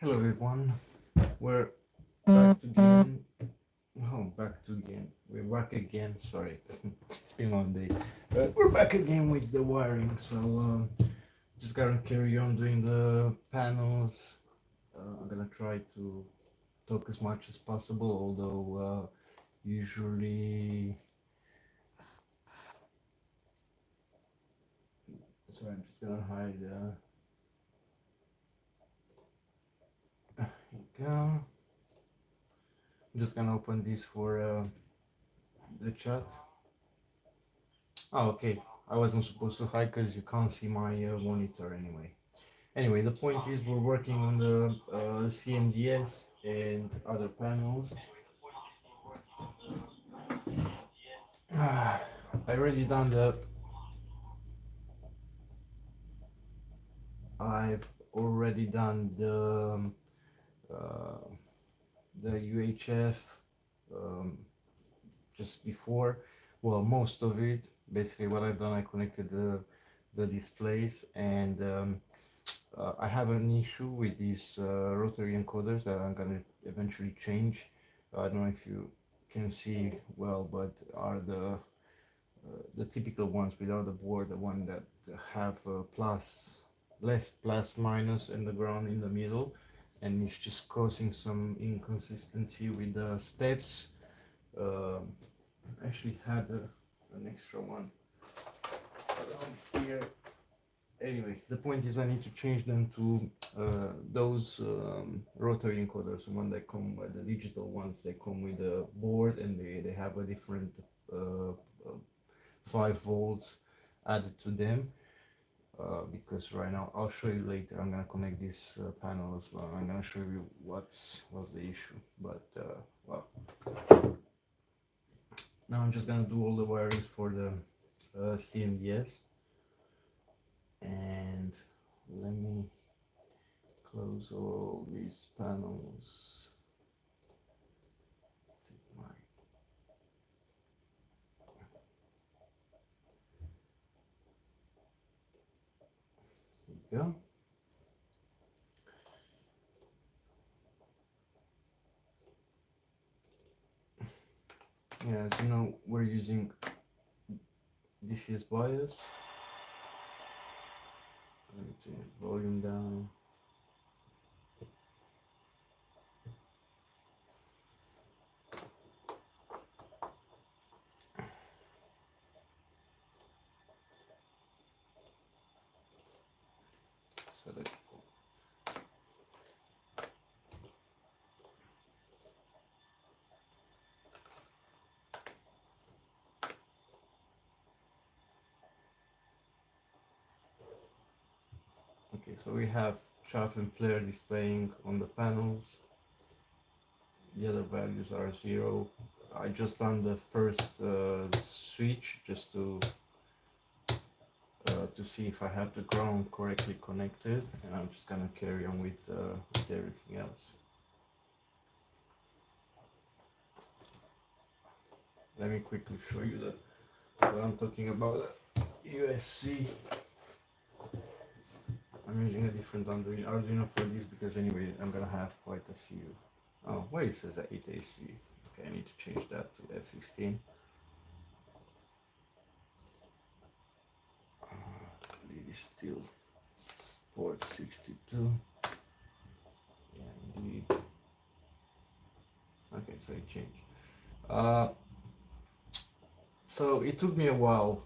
Hello everyone, we're back again. Oh, back to again. We're back again. Sorry, it's been a long day. We're back again with the wiring. So just gotta carry on doing the panels. I'm gonna try to talk as much as possible, although usually. Sorry, I'm just gonna hide. Here we go. I'm just gonna open this for the chat. Oh, okay. I wasn't supposed to hide because you can't see my monitor anyway. Anyway, the point is we're working on the CMDS and other panels. I already done the. I've already done uh, the UHF um, just before. Well, most of it. Basically, what I've done, I connected the displays and. I have an issue with these rotary encoders that I'm gonna eventually change. I don't know if you can see well, but are the typical ones without the board, the one that have plus, left plus minus and the ground in the middle, and it's just causing some inconsistency with the steps. I actually had an extra one around here. Anyway, the point is I need to change them to those rotary encoders, the one that come with the digital ones. They come with a board and they have a different 5 volts added to them. Because right now, I'll show you later. I'm gonna connect this panel as well. I'm gonna show you what's the issue. But well, now I'm just gonna do all the wirings for the CMDS, and let me close all these panels. Here we go. Yeah, as you know, we're using DCS bias. Let me turn the volume down. Select. Okay, so we have chaff and flare displaying on the panels. The other values are 0. I just done the first switch just to see if I have the ground correctly connected, and I'm just gonna carry on with everything else. Let me quickly show you what I'm talking about. UFC. I'm using a different Arduino for this because anyway I'm gonna have quite a few. Oh, wait, it says 8AC. Okay, I need to change that to F16. It is still Sport 62. Yeah, indeed. Okay, so it changed. So it took me a while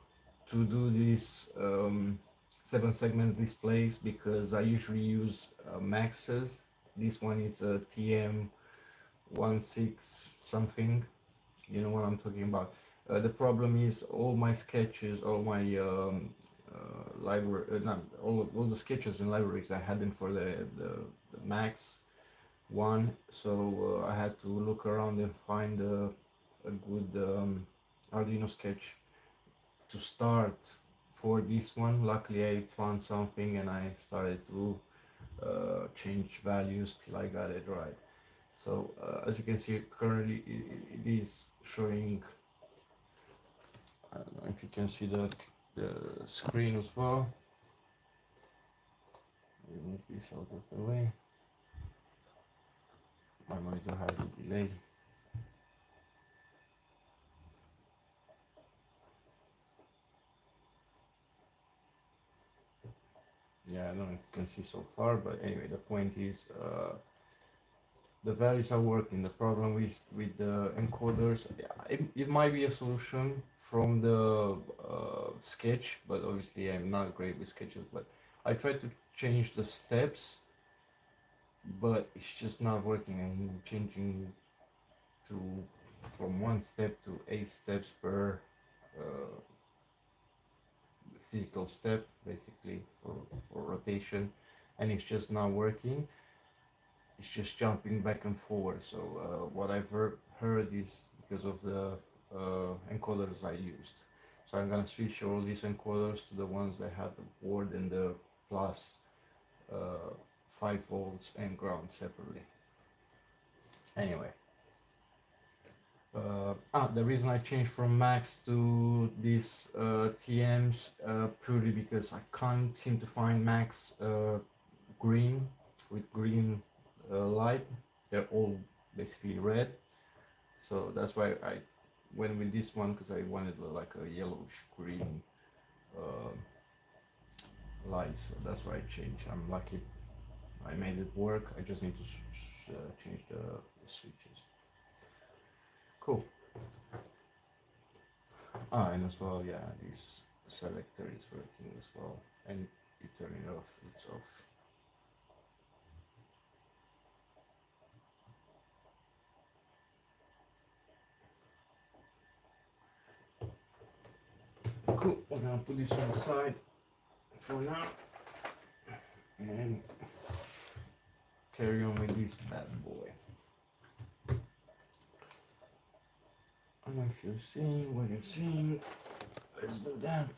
to do these 7-segment displays because I usually use Maxes. This one is a TM16 something. You know what I'm talking about. The problem is all my sketches, all my library, not all the sketches and libraries, I had them for the Max one, so I had to look around and find a good Arduino sketch to start for this one. Luckily I found something and I started to change values till I got it right. So as you can see, currently it is showing. I don't know if you can see the screen as well. Move this out of the way. My monitor has a delay. Yeah, I don't know if you can see so far, but anyway, the point is the values are working. The problem with the encoders, it might be a solution from the sketch, but obviously I'm not great with sketches. But I tried to change the steps, but it's just not working. I'm changing to from one step to 8 steps per uh, physical step, basically for rotation, and it's just not working. It's just jumping back and forward. So what I've heard is because of the encoders I used. So I'm gonna switch all these encoders to the ones that have the board and the plus uh, 5 volts and ground separately. Anyway, the reason I changed from max to these TMs purely because I can't seem to find max green with green light. They're all basically red, so that's why I went with this one, because I wanted like a yellowish green uh, light. So that's why I changed. I'm lucky I made it work. I just need to change the switches. Cool. And as well, yeah, this selector is working as well, and you turn it off, it's off. Cool, we're gonna put this on the side for now and carry on with this bad boy. I don't know if you're seeing what you're seeing. Let's do that.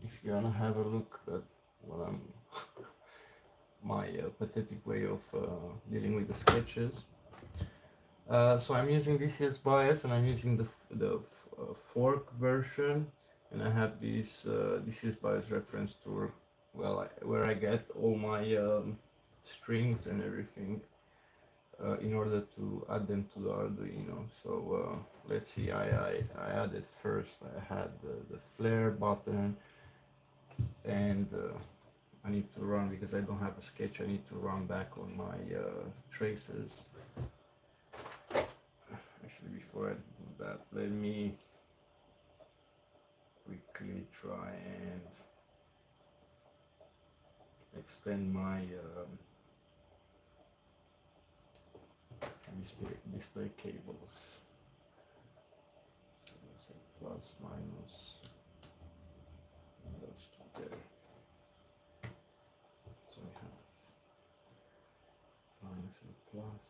If you wanna have a look at what I'm my pathetic way of dealing with the sketches. So I'm using this year's bias, and I'm using the fork version, and I have this year's bias reference tool, well, where I get all my strings and everything in order to add them to the Arduino. So let's see, I added first, I had the flare button, and I need to run, because I don't have a sketch, I need to run back on my traces. Actually, before I do that, let me quickly try and extend my display cables. So let's say plus, minus, and those two there. So we have minus and plus.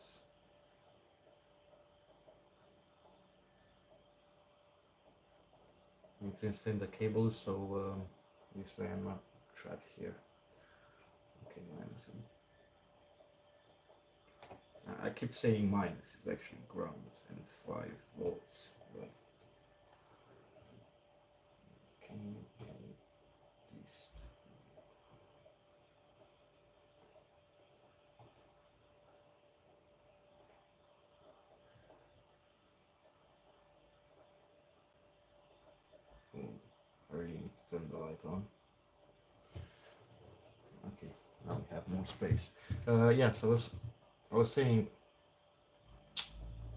You can extend the cables, so this way I'm not trapped here. Okay, minus and I keep saying minus, it's actually ground and 5 volts. But can you these two? I really need to turn the light on. Okay, now we have more space. Yeah, so I was saying,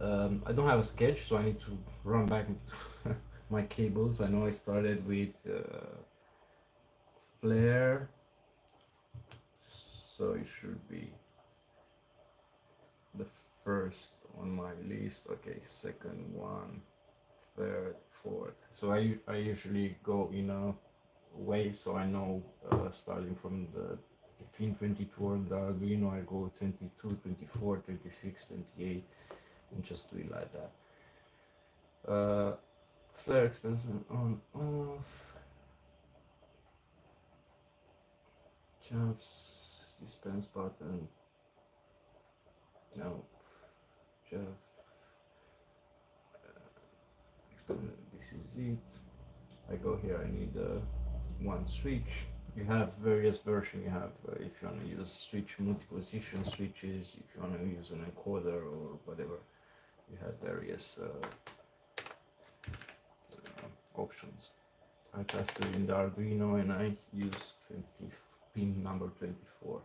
I don't have a sketch, so I need to run back into my cables. I know I started with flare, so it should be the first on my list. Okay, second one, third, fourth. So I usually go in a way, so I know starting from the pin 22 on the Arduino, I go 22, 24, 26, 28, and just do it like that. Flare expansion on, off. Jeff's dispense button. No. Jeff. This is it. I go here, I need one switch. you have various versions. You have if you want to use switch multi-position switches, if you want to use an encoder or whatever, you have various options. I tested in the Arduino and I use 20 pin number 24.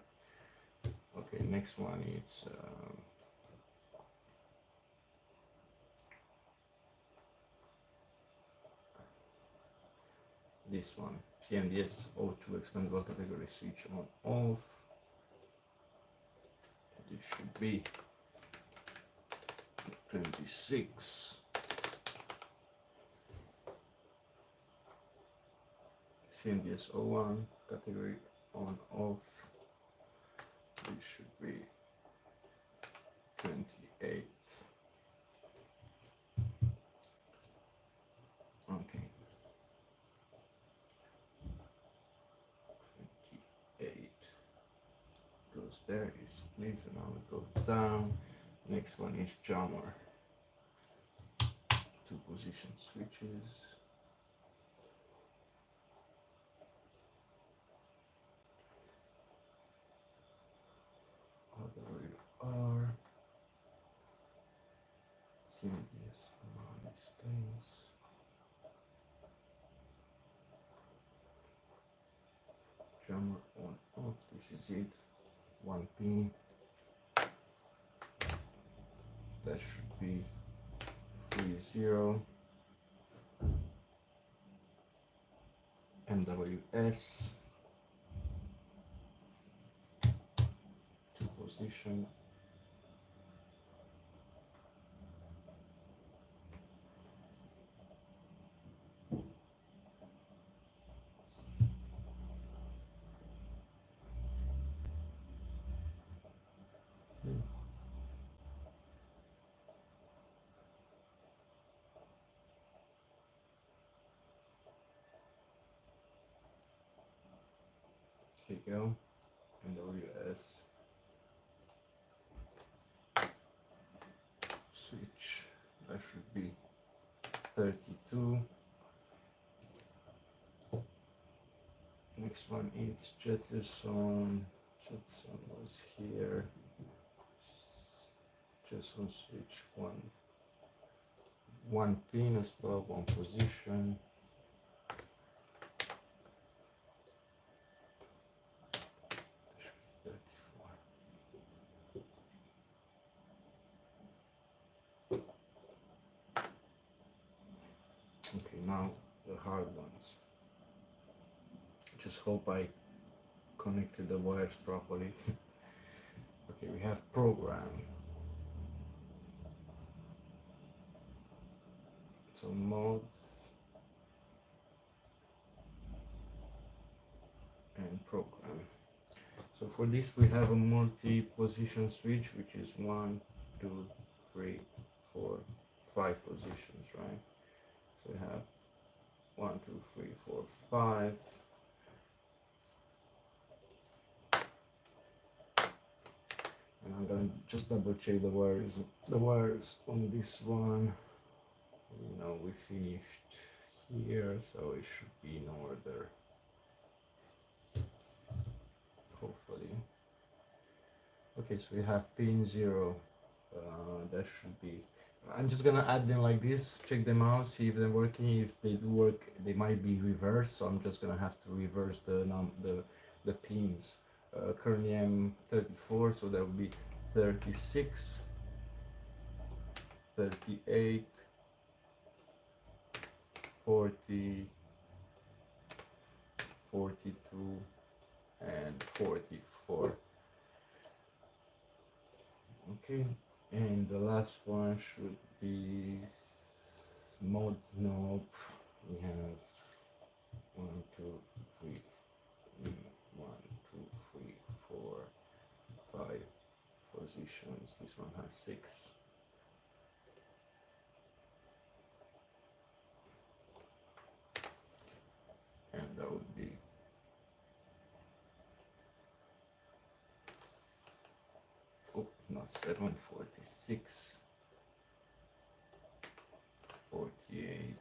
Okay, next one is this one, CMDS O2 expandable category switch on off. It should be 26. CMDS O1 category on off. It should be 28. Okay. 28 goes there, is please, and now it goes down. Next one is jammer. 2 position switches. R CMDS space. Jammer on off. This is it. 1 pin. That should be 30. MWS. 2 position. Here you go. MWS. Switch. That should be 32. Next one is Jetson. Jetson was here. Jetson switch 1 pin as well, 1 position. Okay, now the hard ones. Just hope I connected the wires properly. Okay, we have program. So mode and program. So for this we have a multi-position switch, which is 1, 2, 3, 4, 5 positions, right? So we have 1, 2, 3, 4, 5. And I'm gonna just double check the wires. The wires on this one, you know, we finished here, so it should be in order. Hopefully. Okay, so we have pin 0. That should be. I'm just gonna add them like this, check them out, see if they're working. If they do work, they might be reversed, so I'm just gonna have to reverse the pins. Currently I'm 34, so that would be 36, 38, 40, 42, and 44. Okay, and the last one should be mode knob. We have 1, 2, 3, 1, 2, 3, 4, 5 positions. This one has 6. And that would be not 7, 46, 48,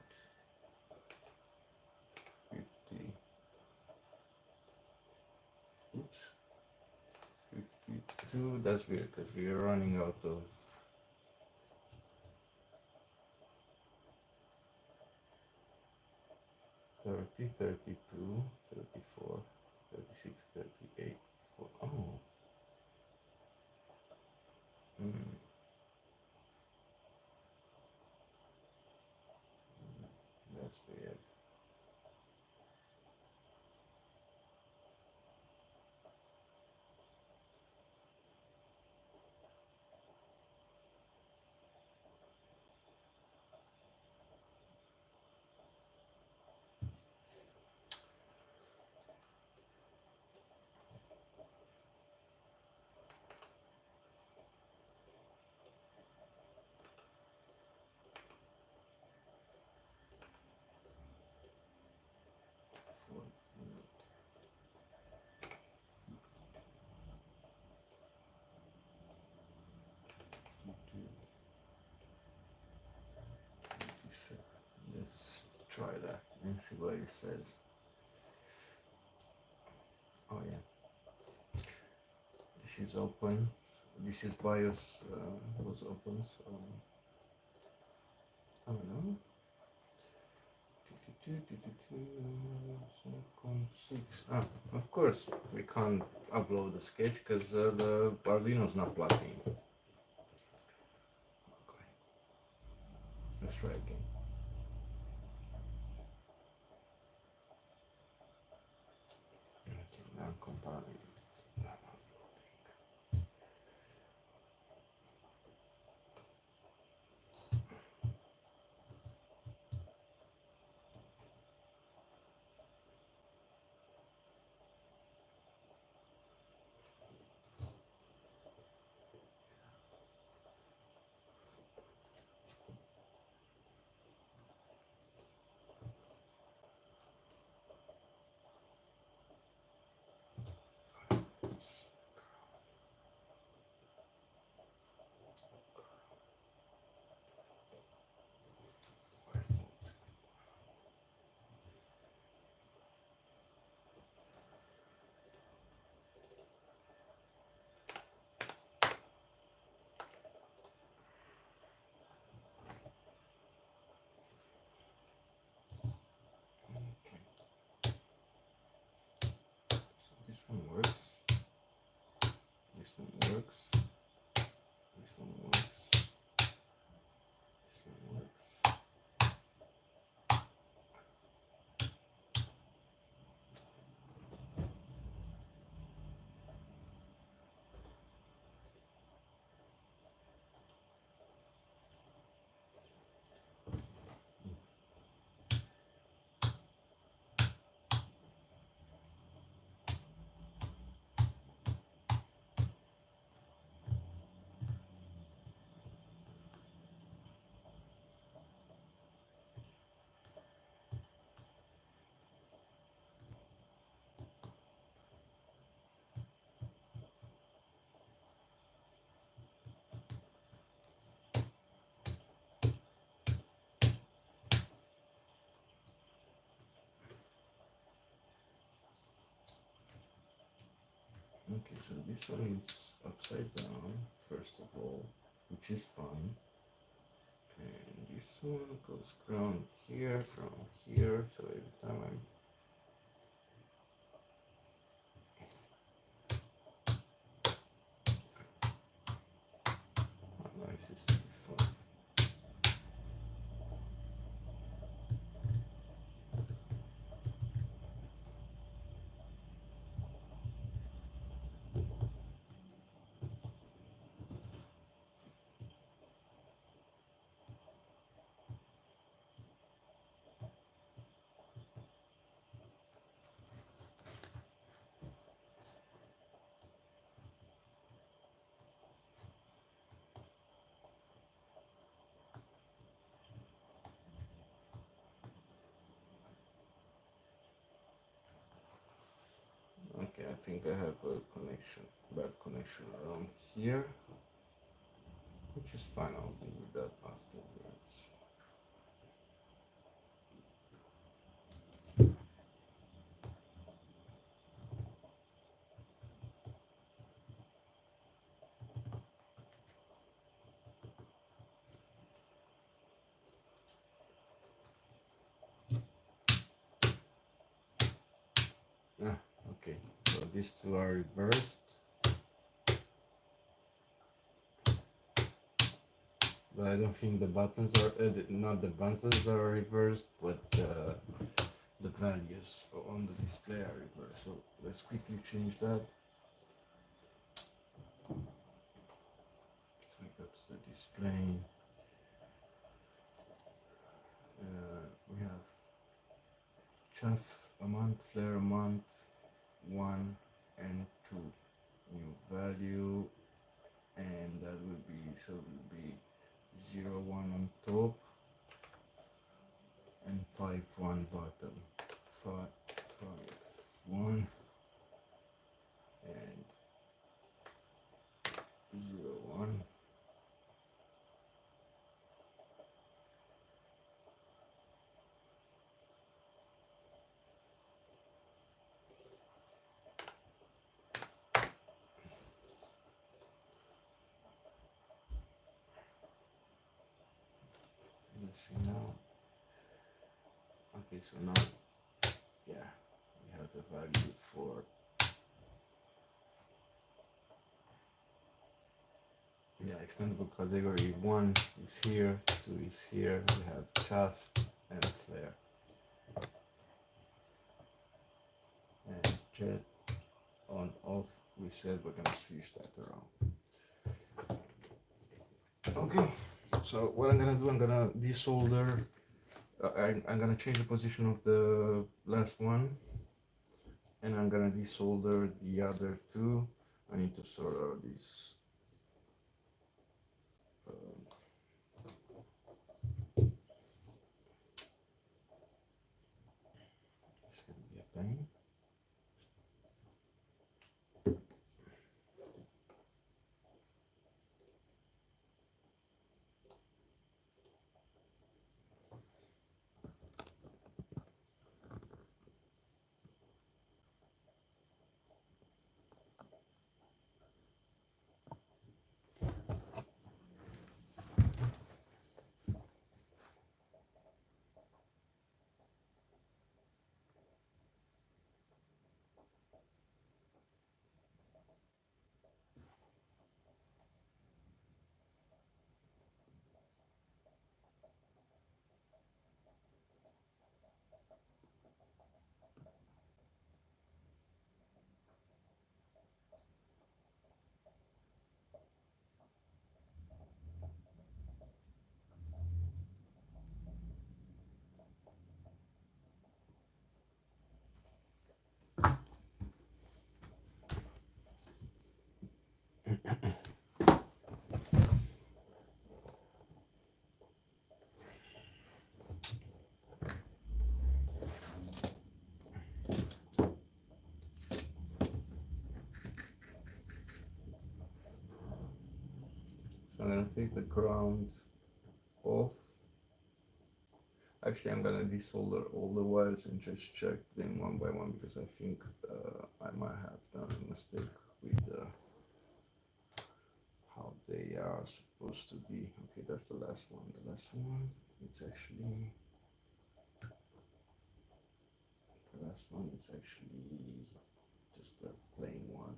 50, Oops. 52. That's weird because we are running out of. 30, 32, 34, 36, 38. Oh. Hmm. That's weird. Let's try that and see what it says. Oh yeah, this is open. This is BIOS was open, so I don't know. 0.6. Ah, of course we can't upload the sketch because the Arduino is not plugged in. Okay, let's try again. Okay, now compiling. This one works. This one works. This one works. This one works. Okay, so this one is upside down, first of all, which is fine. And this one goes ground here, from here, so every time I'm nice is to be fun. Okay, I think I have a connection, bad connection around here, which is fine, I'll deal with that afterwards. Okay, so these two are reversed, but I don't think the buttons are not the buttons are reversed, but the values on the display are reversed. So let's quickly change that. So we go to the display. We have chaff a month, flare a month, 1 and 2 new value, and that will be, so it will be 0 1 on top and 5 1 bottom. 5 1 and 0 1. Let's see now. Okay, so now, yeah, we have the value for, yeah, expendable category 1 is here, 2 is here, we have chaff and flare. And jet on off, we said we're gonna switch that around. Okay, so what I'm gonna do, I'm gonna desolder, I'm gonna change the position of the last one, and I'm gonna desolder the other two. I need to sort out this. It's gonna be a pain. So I'm gonna take the ground off. Actually, I'm gonna desolder all the wires and just check them one by one, because I think I might have done a mistake with how they are supposed to be. Okay, that's the last one. The last one, it's actually, the last one is actually just a plain one.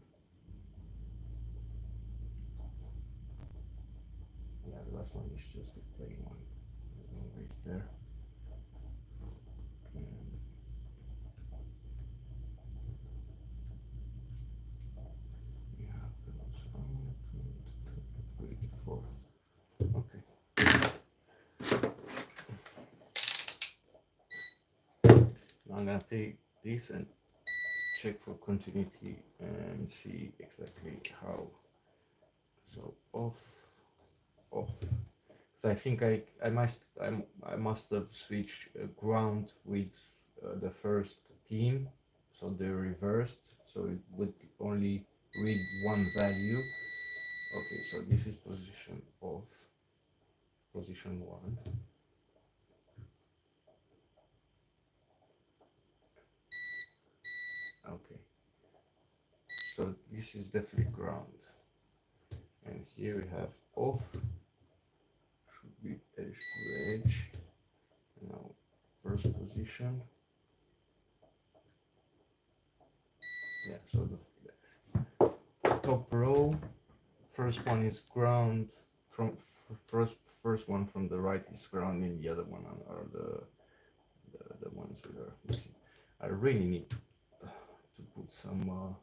Yeah, the last one is just a plain one. There's no right there. And we have those 1, 2, 3, 4. Okay. Now I'm gonna take this and check for continuity and see exactly how. So off, off. So I think I must have switched ground with the first pin, so they're reversed, so it would only read one value. Okay, so this is position off, position 1. Okay, so this is definitely ground, and here we have off, should be edge to edge. Now first position, yeah, so the top row, first one is ground from first one from the right is ground, and the other one are the ones we are missing. I really need to put some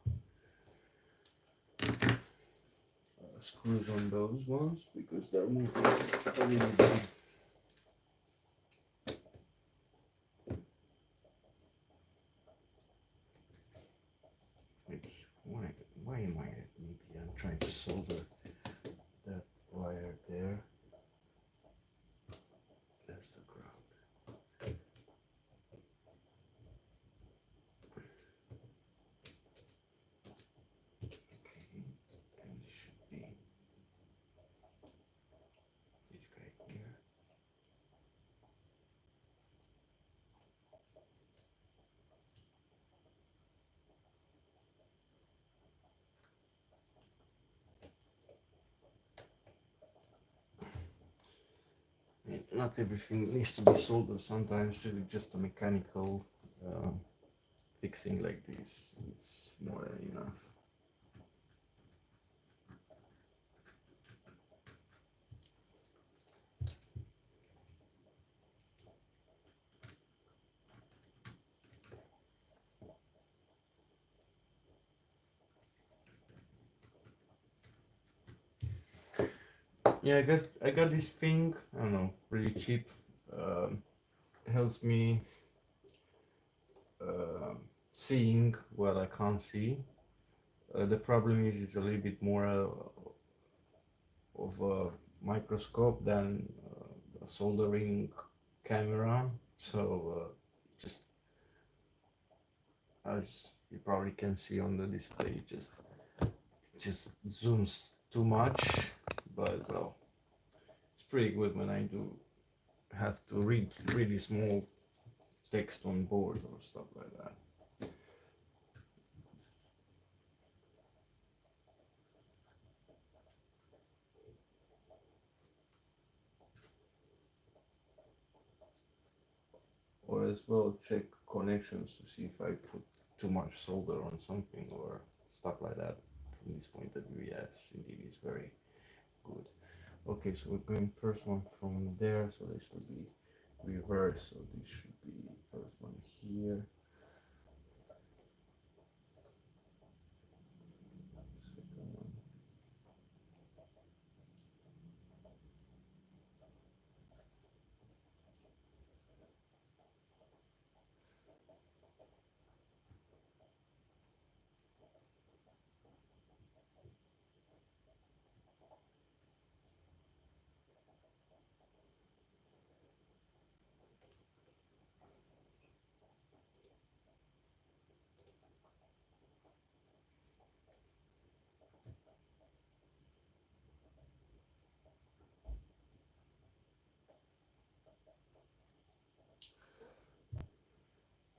screws on those ones because they're moving a little bit. Oops, why am I, maybe I'm trying to solder that wire there. That's the ground. Okay, and it should be this guy here. Not everything needs to be soldered. Sometimes really just a mechanical fixing like this, it's more than enough. Yeah, I guess I got this thing, I don't know, really cheap. Um, Helps me seeing what I can't see. The problem is it's a little bit more of a microscope than a soldering camera. So just as you probably can see on the display, just zooms too much. But well, it's pretty good when I do have to read really small text on board or stuff like that. Or as well check connections to see if I put too much solder on something or stuff like that. From this point of view, yes, indeed, it's very good. Okay, so we're going first one from there, so this would be reverse. So this should be first one here. Second one.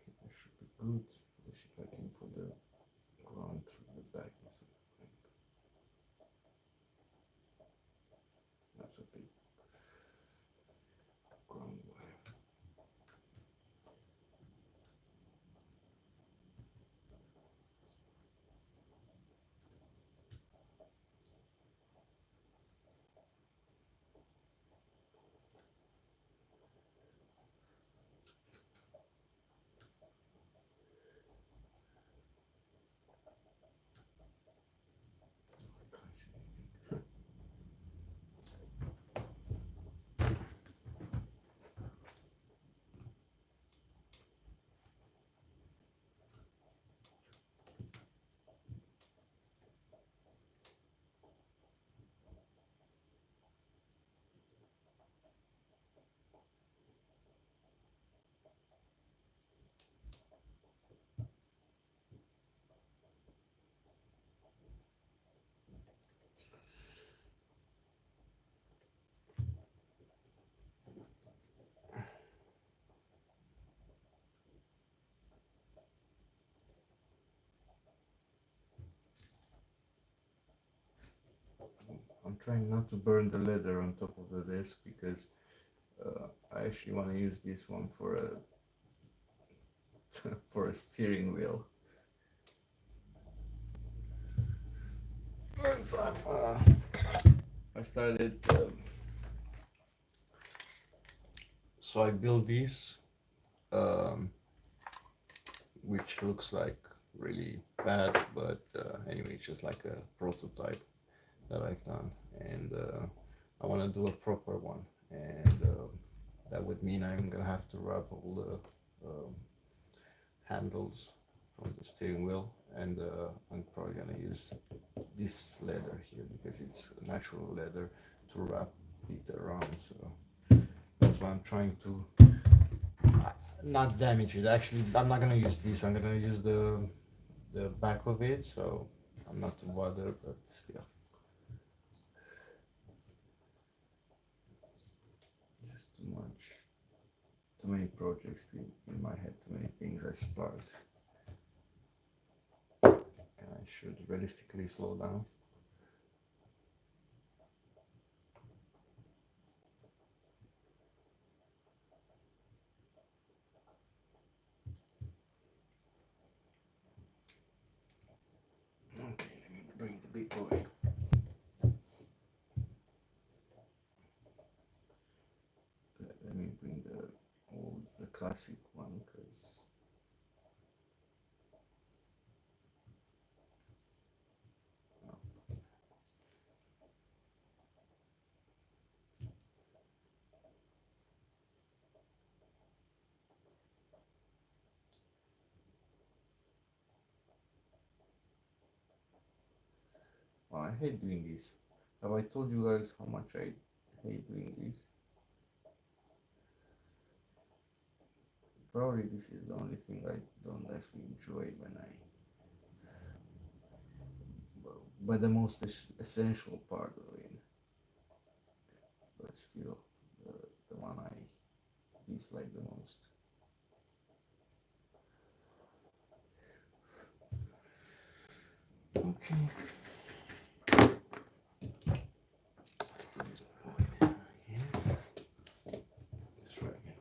Okay, that should be good. Let's see if I can put the ground through the back. That's a big ground wire. I can't see anything. I'm trying not to burn the leather on top of the desk because I actually want to use this one for a for a steering wheel. So I started. So I built this, um, which looks like really bad, but anyway, it's just like a prototype that I've done, and I want to do a proper one, and that would mean I'm gonna have to wrap all the handles from the steering wheel, and I'm probably gonna use this leather here because it's natural leather to wrap it around. So that's why I'm trying to not damage it. Actually, I'm not gonna use this. I'm gonna use the back of it. So I'm not too bothered, but still, just too much, too many projects in my head, too many things I start, and I should realistically slow down. Okay, let me bring the big boy. Let me bring the classic one because well, I hate doing this. Have I told you guys how much I hate doing this? Probably this is the only thing I don't actually enjoy when I, but the most essential part of it, but still the one I dislike the most. Okay. Let's try again.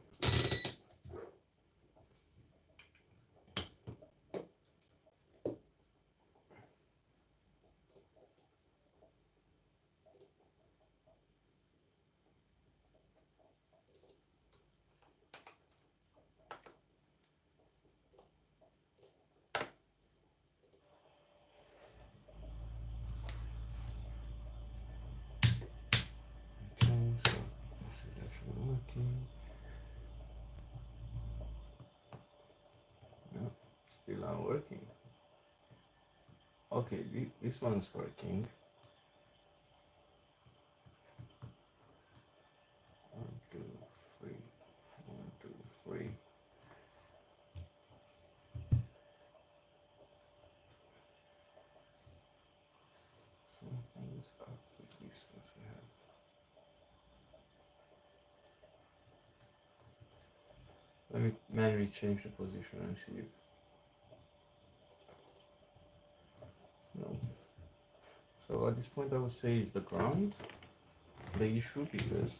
Okay, so this is actually working. No, still not working. Okay, this one's working. 1, 2, 3. 1, 2, 3. Something's up with this what we have. Let me manually change the position and see if no. So at this point I would say is the ground the issue because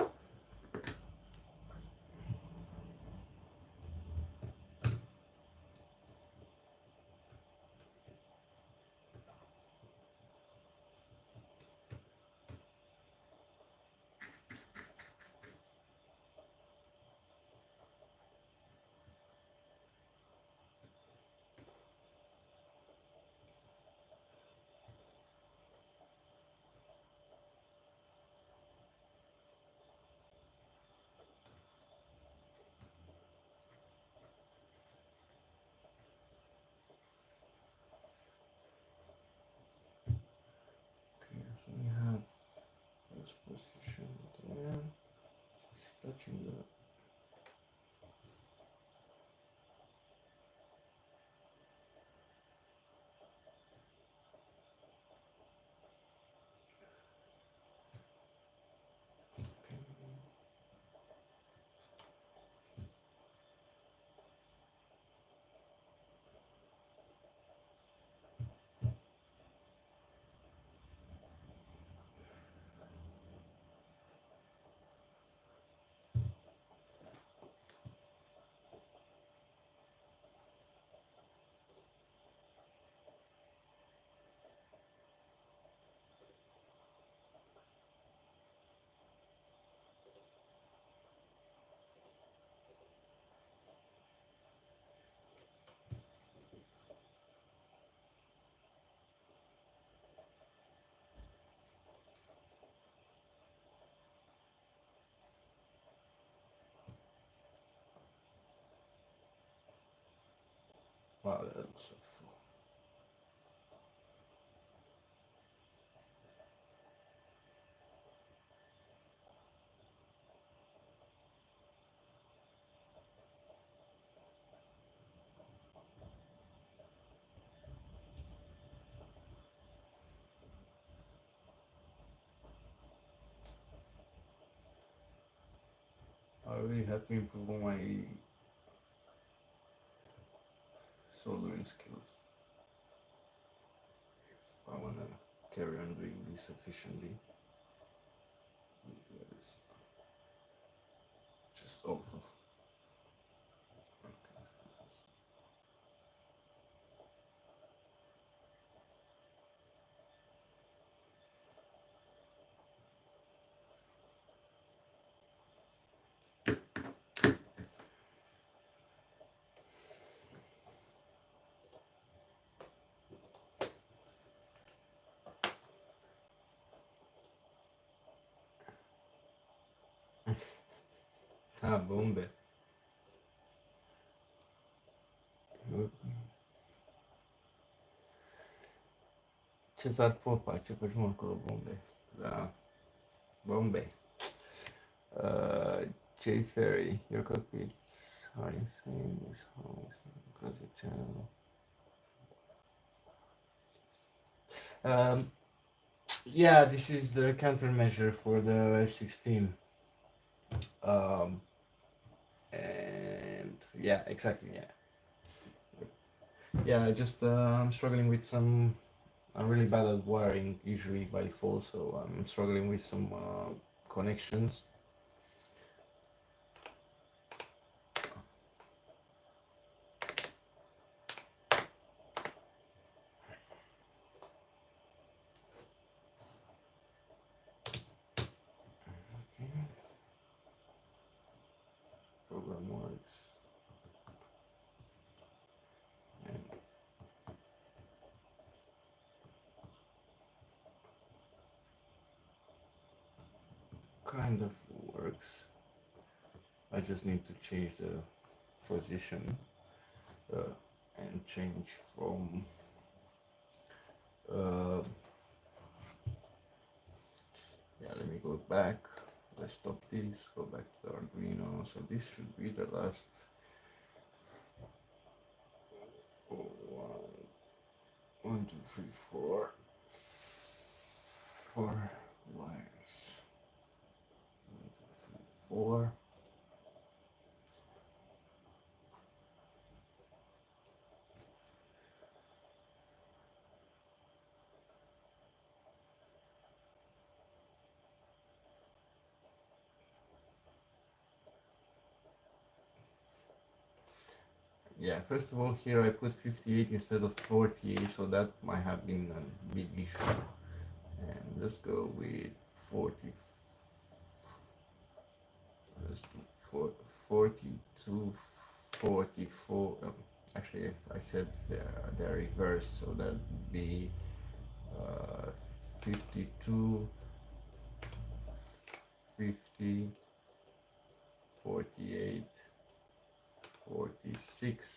Oh, that's so I really have to improve on my soldering skills. I wanna carry on doing this efficiently. It's just awful. Ah, bombe. Ce s-ar popa, ce facem acolo, bombe? Da, bombe. J Ferry, your cockpits are insane. This home is close the channel. Yeah, this is the countermeasure for the F-16. Um, and yeah, exactly, yeah. Yeah, I just I'm struggling with some. I'm really bad at wiring usually by default, so I'm struggling with some connections. Okay. Program works. And kind of works. I just need to change the position and change from uh, yeah, let me go back. Let's stop this, go back to the Arduino. So this should be the last one, two, three, four wires. 1, 2, 3, 4. Yeah, first of all, here I put 58 instead of 48, so that might have been a big issue. And let's go with 40. Let's do 42, 44. Actually, if I said they're reversed, so that'd be 52, 50, 48, 46,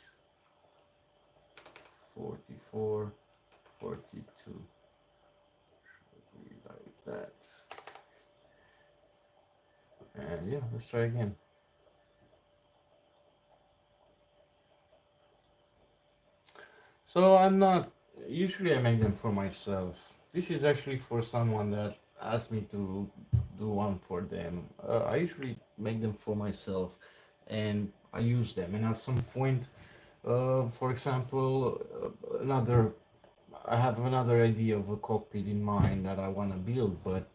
44, 42. Like that. And yeah, let's try again. So I'm not, usually I make them for myself. This is actually for someone that asked me to do one for them. I usually make them for myself and I use them. And at some point, for example, I have another idea of a cockpit in mind that I want to build, but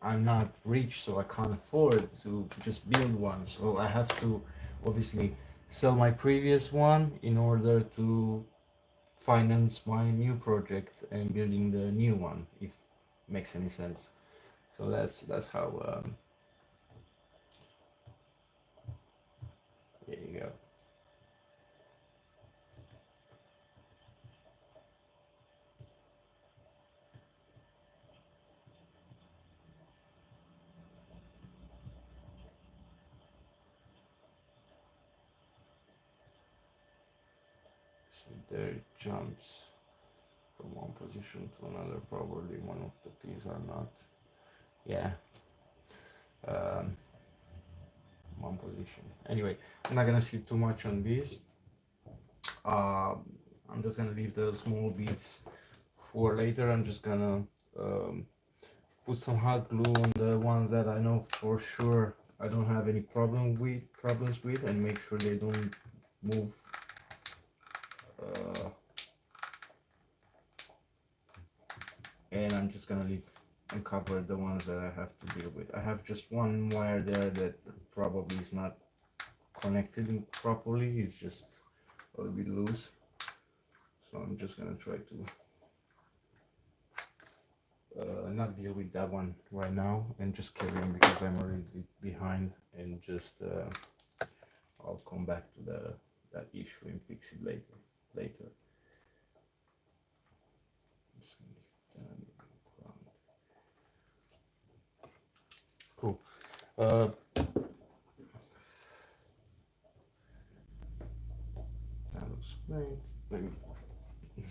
I'm not rich, so I can't afford to just build one. So I have to obviously sell my previous one in order to finance my new project and building the new one, if makes any sense. So that's how. There you go. There it jumps from one position to another. Probably one of the P's are not. Yeah. Um, one position. Anyway, I'm not gonna see too much on this. I'm just gonna leave the small bits for later. I'm just gonna um, put some hot glue on the ones that I know for sure I don't have any problems with, and make sure they don't move. Uh, and I'm just gonna leave uncovered the ones that I have to deal with. I have just one wire there that probably is not connected properly. It's just a little bit loose, so I'm just gonna try to not deal with that one right now and just carry on because I'm already behind, and just I'll come back to that issue and fix it later. Just gonna leave that ground. Cool. That looks great. Let me put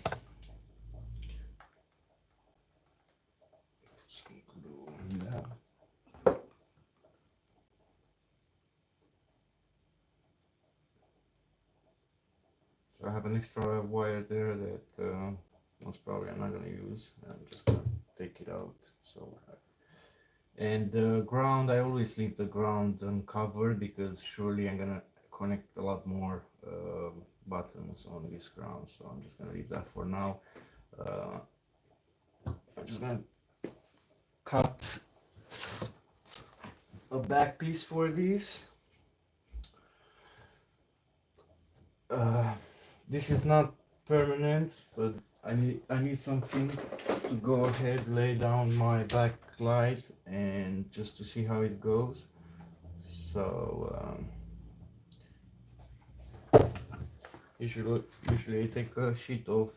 some glue on that. So I have an extra wire there that most probably I'm not gonna use. I'm just gonna take it out. So, and the ground, I always leave the ground uncovered because surely I'm gonna connect a lot more buttons on this ground. So I'm just gonna leave that for now. I'm just gonna cut a back piece for this. This is not permanent, but I need something to go ahead, lay down my backlight and just to see how it goes. So usually I take a sheet of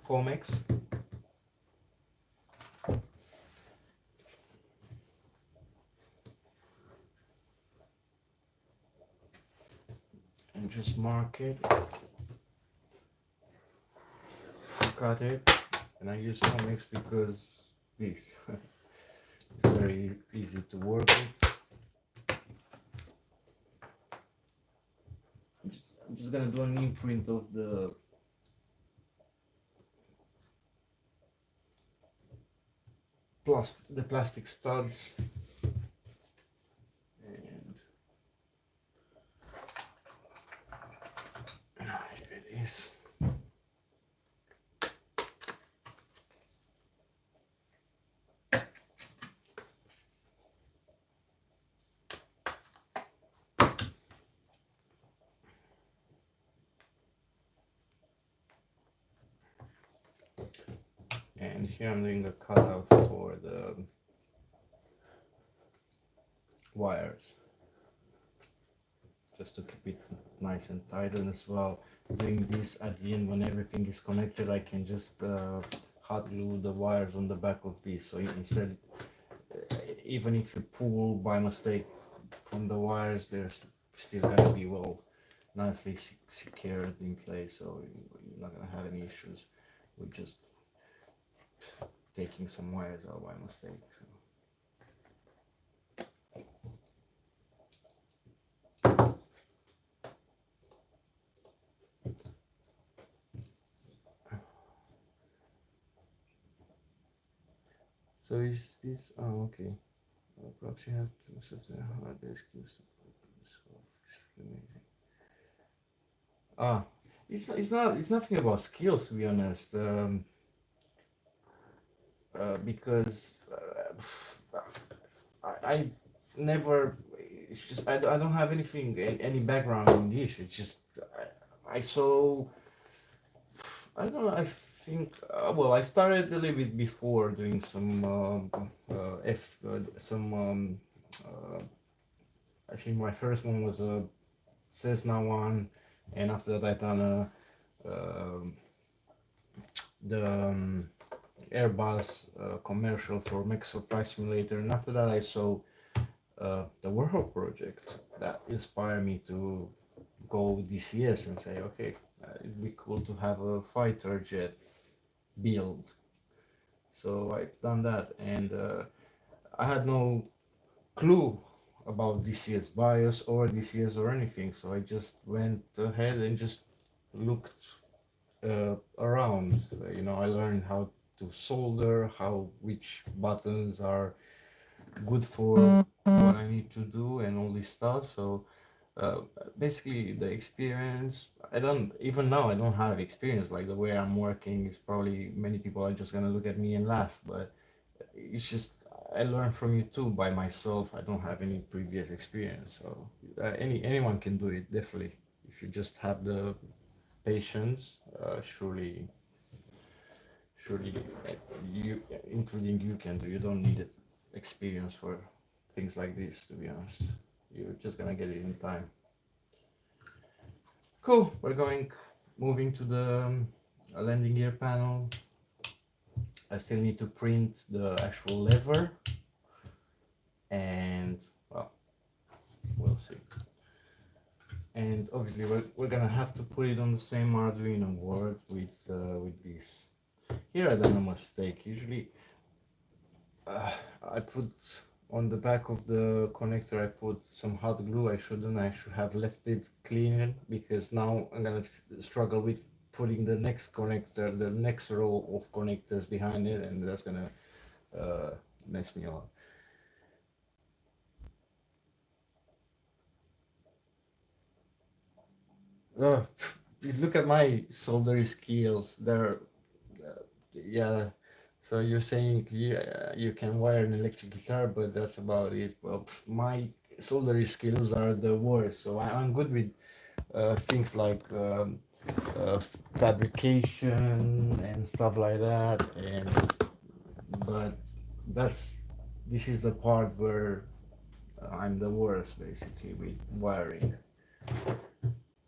Fomex, and just mark it, cut it, and I use Fomex because this is very easy to work with. I'm just gonna do an imprint of the plastic studs, and here it is. And here I'm doing a cutout for the wires, just to keep it nice and tight. And as well, doing this at the end when everything is connected, I can just hot glue the wires on the back of this. So instead, even if you pull by mistake from the wires, they're still gonna be well nicely secured in place, so you're not gonna have any issues with just taking some wires out by mistake. So is this? Oh, okay. Perhaps you have to set the hard disk use. Amazing. It's nothing about skills, to be honest. Because I never. It's just I don't have any background in this. It's just I saw. I don't know. I think well, I started a little bit before doing some I think my first one was a Cessna one, and after that I done the Airbus commercial for Microsoft Flight Simulator, and after that I saw the World project that inspired me to go with DCS and say, okay, it'd be cool to have a fighter jet build. So I've done that, and I had no clue about DCS BIOS or DCS or anything, so I just went ahead and just looked around. I learned how to solder, which buttons are good for what I need to do, and all this stuff. So uh, basically, the experience, I don't even now, I don't have experience. Like the way I'm working is probably many people are just gonna look at me and laugh, but it's just I learn from you too by myself. I don't have any previous experience, so anyone can do it, definitely, if you just have the patience. Surely, you, including you, can do. You don't need experience for things like this, to be honest. You're just gonna get it in time. Cool. Moving to the landing gear panel. I still need to print the actual lever, and well, we'll see. And obviously, we're gonna have to put it on the same Arduino board with this. Here I done a mistake. Usually, I put on the back of the connector, I put some hot glue. I shouldn't. I should have left it clean, because now I'm gonna struggle with putting the next connector, the next row of connectors behind it, and that's gonna mess me up. Uh, Look at my soldering skills. Yeah. So you're saying you can wire an electric guitar, but that's about it. Well, my soldering skills are the worst. So I'm good with things like uh, fabrication and stuff like that. But that's this is the part where I'm the worst, basically, with wiring.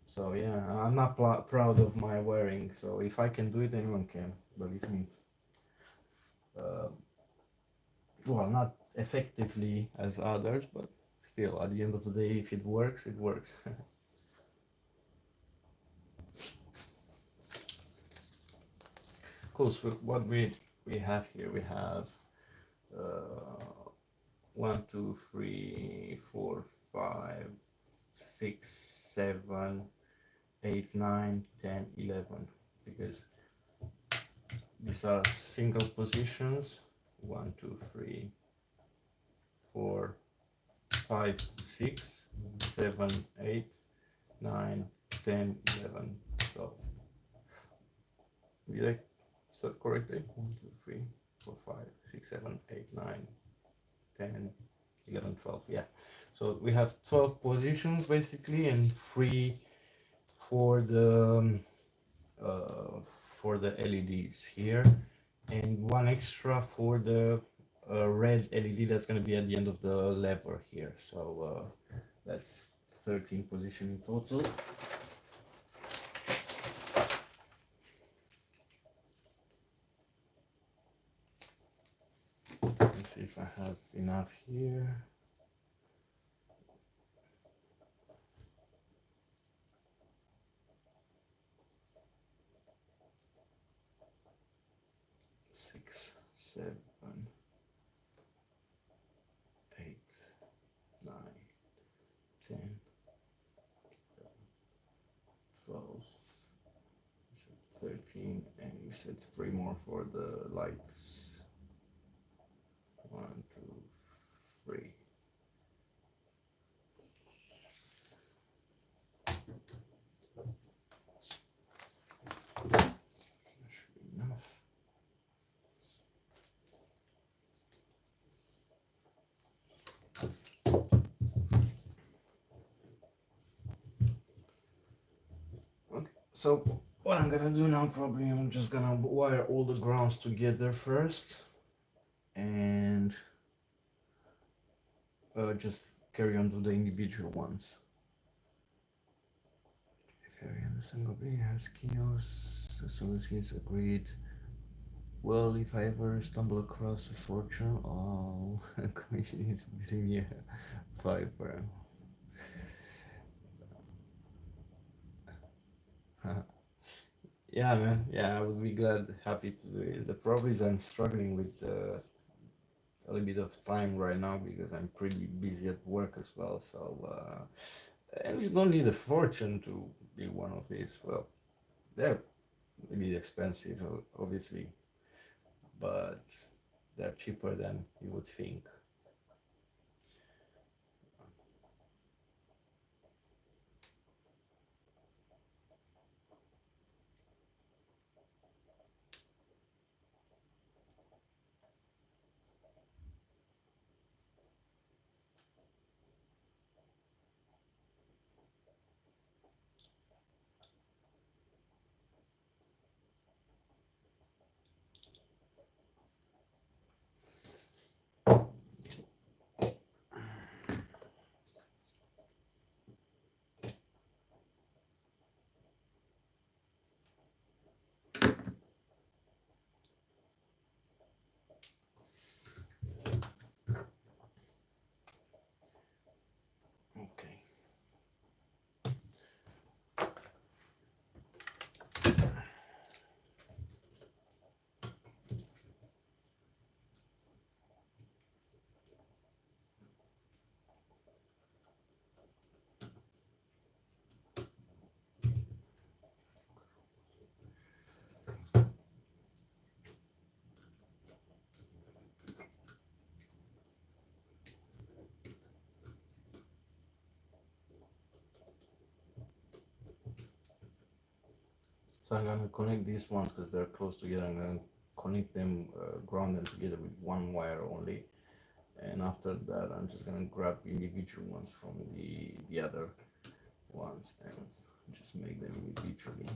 So yeah, I'm not proud of my wiring. So if I can do it, anyone can. Believe me. Uh, well, not effectively as others, but still, at the end of the day, if it works, it works. Cool. So what we have here, we have uh, 1, 2, 3, 4, 5, 6, 7, 8, 9, 10, 11, because these are single positions. 1, 2, 3, 4, 5, 6, 7, 8, 9, 10, 11, 12. Did I start correctly? 1, 2, 3, 4, 5, 6, 7, 8, 9, 10, 11, 12. Yeah. So we have 12 positions basically, and 3 for the uh, for the LEDs here, and 1 extra for the red LED that's going to be at the end of the lever here. So that's 13 positions in total. Let's see if I have enough here. Six, 7, 8, 9, 10, 12, 13, and you said 3 more for the lights. 1, 2, 3. That should be enough. Okay, so what I'm gonna do now, probably I'm just gonna wire all the grounds together first, and just carry on to the individual ones. If every understand company has skills, so he's agreed. Well, if I ever stumble across a fortune, I'll commission you to bring me a 5 per. Yeah, man. Yeah, I would be glad, happy to do it. The problem is I'm struggling with a little bit of time right now because I'm pretty busy at work as well. So, and you don't need a fortune to be one of these. Well, they're a bit expensive, obviously, but they're cheaper than you would think. Okay. So I'm gonna connect these ones because they're close together. I'm gonna connect them, ground them together with one wire only. And after that, I'm just gonna grab individual ones from the other ones and just make them individually.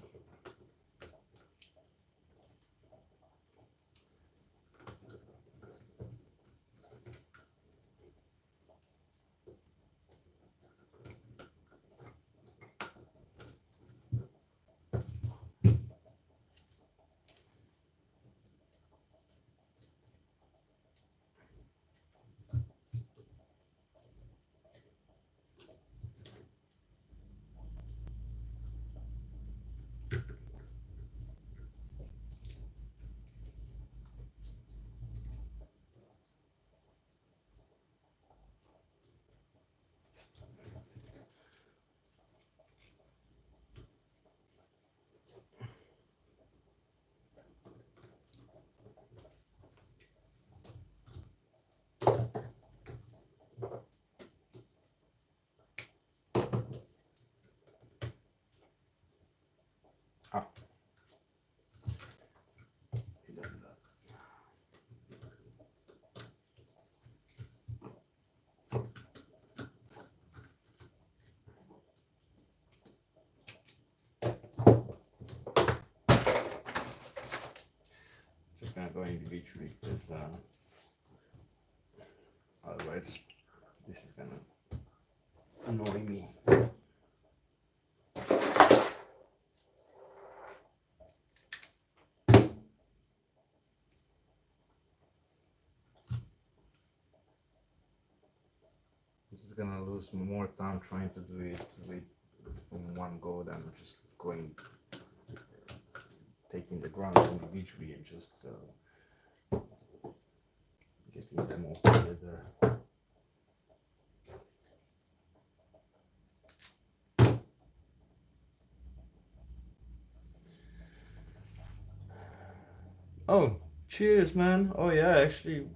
Ah, just gonna go individually because otherwise this is gonna annoy me. I'm just gonna lose more time trying to do it with from one go than just going taking the ground individually and just getting them all together. Oh, cheers, man. Oh yeah, actually,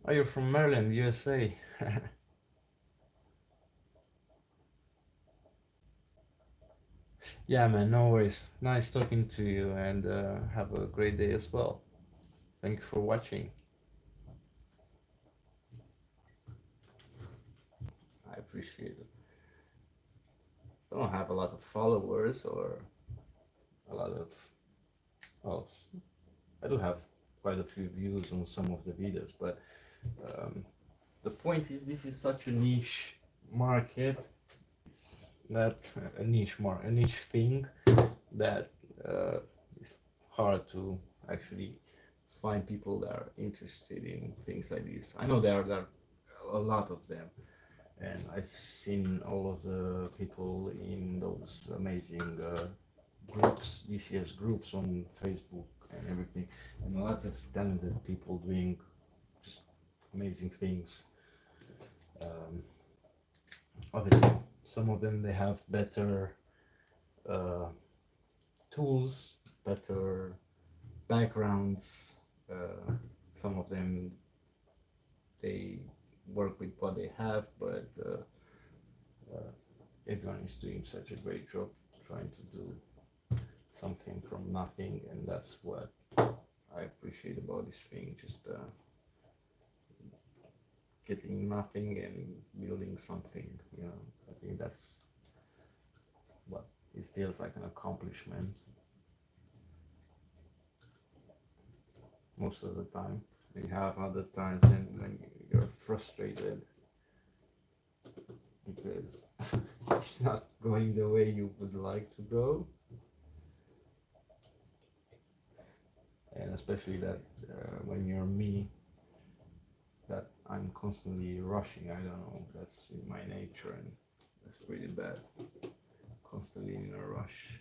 oh, you're from Maryland, USA. Yeah, man, no worries. Nice talking to you and have a great day as well. Thank you for watching. I appreciate it. I don't have a lot of followers or a lot of, well, I do have quite a few views on some of the videos, but um, the point is this is such a niche market. It's not a niche thing that it's hard to actually find people that are interested in things like this. I know there are a lot of them, and I've seen all of the people in those amazing groups, DCS groups on Facebook and everything, and a lot of talented people doing just amazing things. Um, Obviously, some of them they have better uh, tools, better backgrounds. Some of them they work with what they have, but everyone is doing such a great job trying to do something from nothing, and that's what I appreciate about this thing. Just getting nothing and building something. I think that's what it feels like an accomplishment most of the time. You have other times when you're frustrated because it's not going the way you would like to go, and especially that when you're me, that I'm constantly rushing. I don't know, that's in my nature, and that's pretty bad. Constantly in a rush.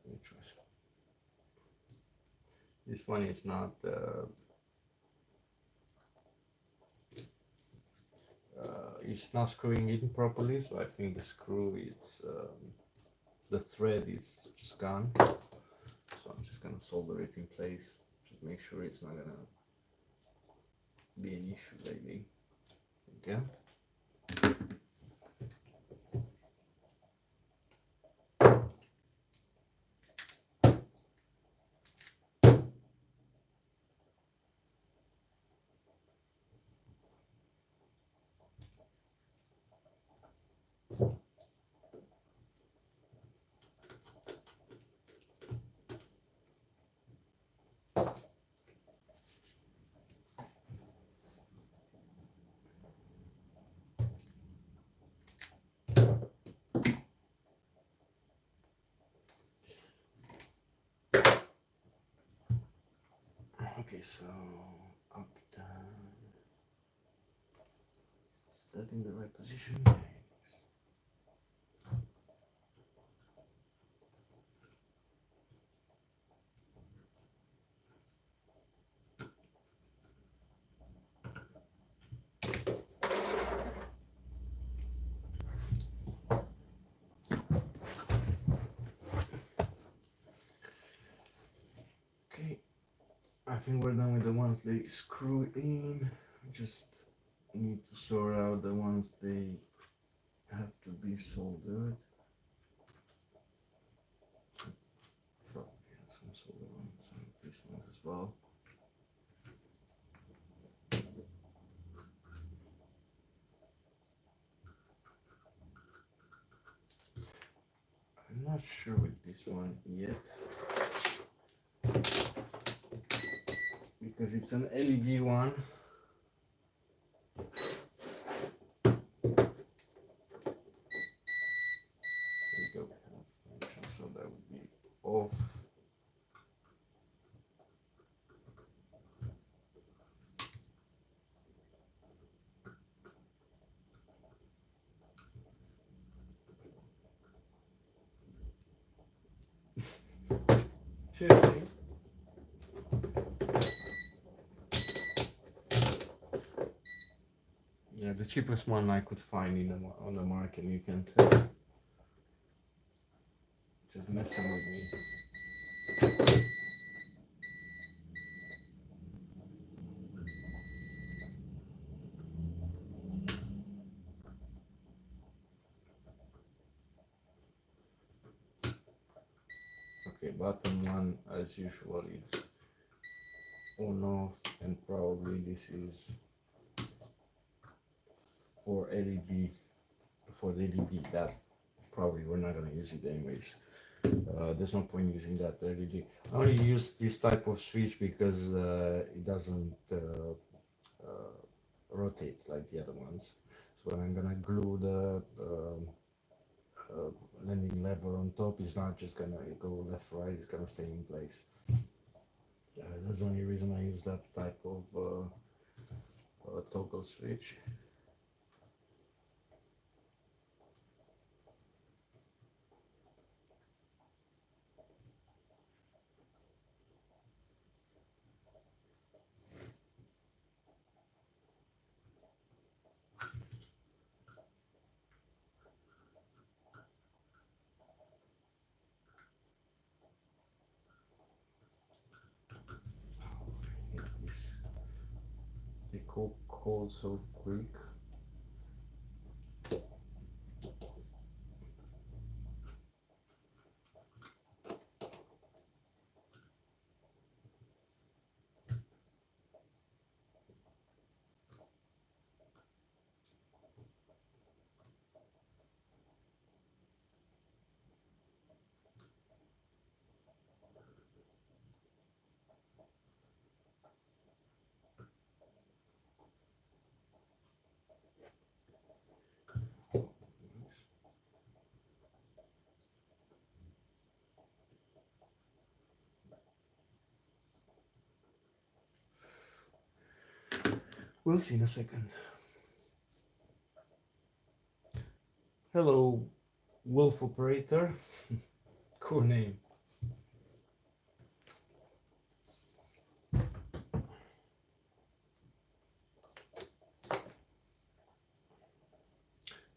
Interesting. This one is not it's not screwing in properly, so I think the screw is the thread is just gone. So I'm just gonna solder it in place, just make sure it's not gonna be an issue lately. Okay. Okay, so up, down. Is that in the right position? Okay, I think we're done with the ones they screw in. Just need to sort out the ones they have to be soldered. Probably have some solder ones on these ones as well. I'm not sure with this one yet because it's an LED one. There you go. So that would be off. Seriously. Yeah, the cheapest one I could find on the market. You can tell. Just messing with me. Okay, bottom one as usual it's on off, and probably this is for LED, for the LED. That probably we're not gonna use it anyways. There's no point using that LED. I only use this type of switch because it doesn't rotate like the other ones. So when I'm gonna glue the uh, landing lever on top, it's not just gonna go left right, it's gonna stay in place. That's the only reason I use that type of toggle switch. Yeah, they cold so quick. We'll see in a second. Hello, Wolf Operator. Cool name.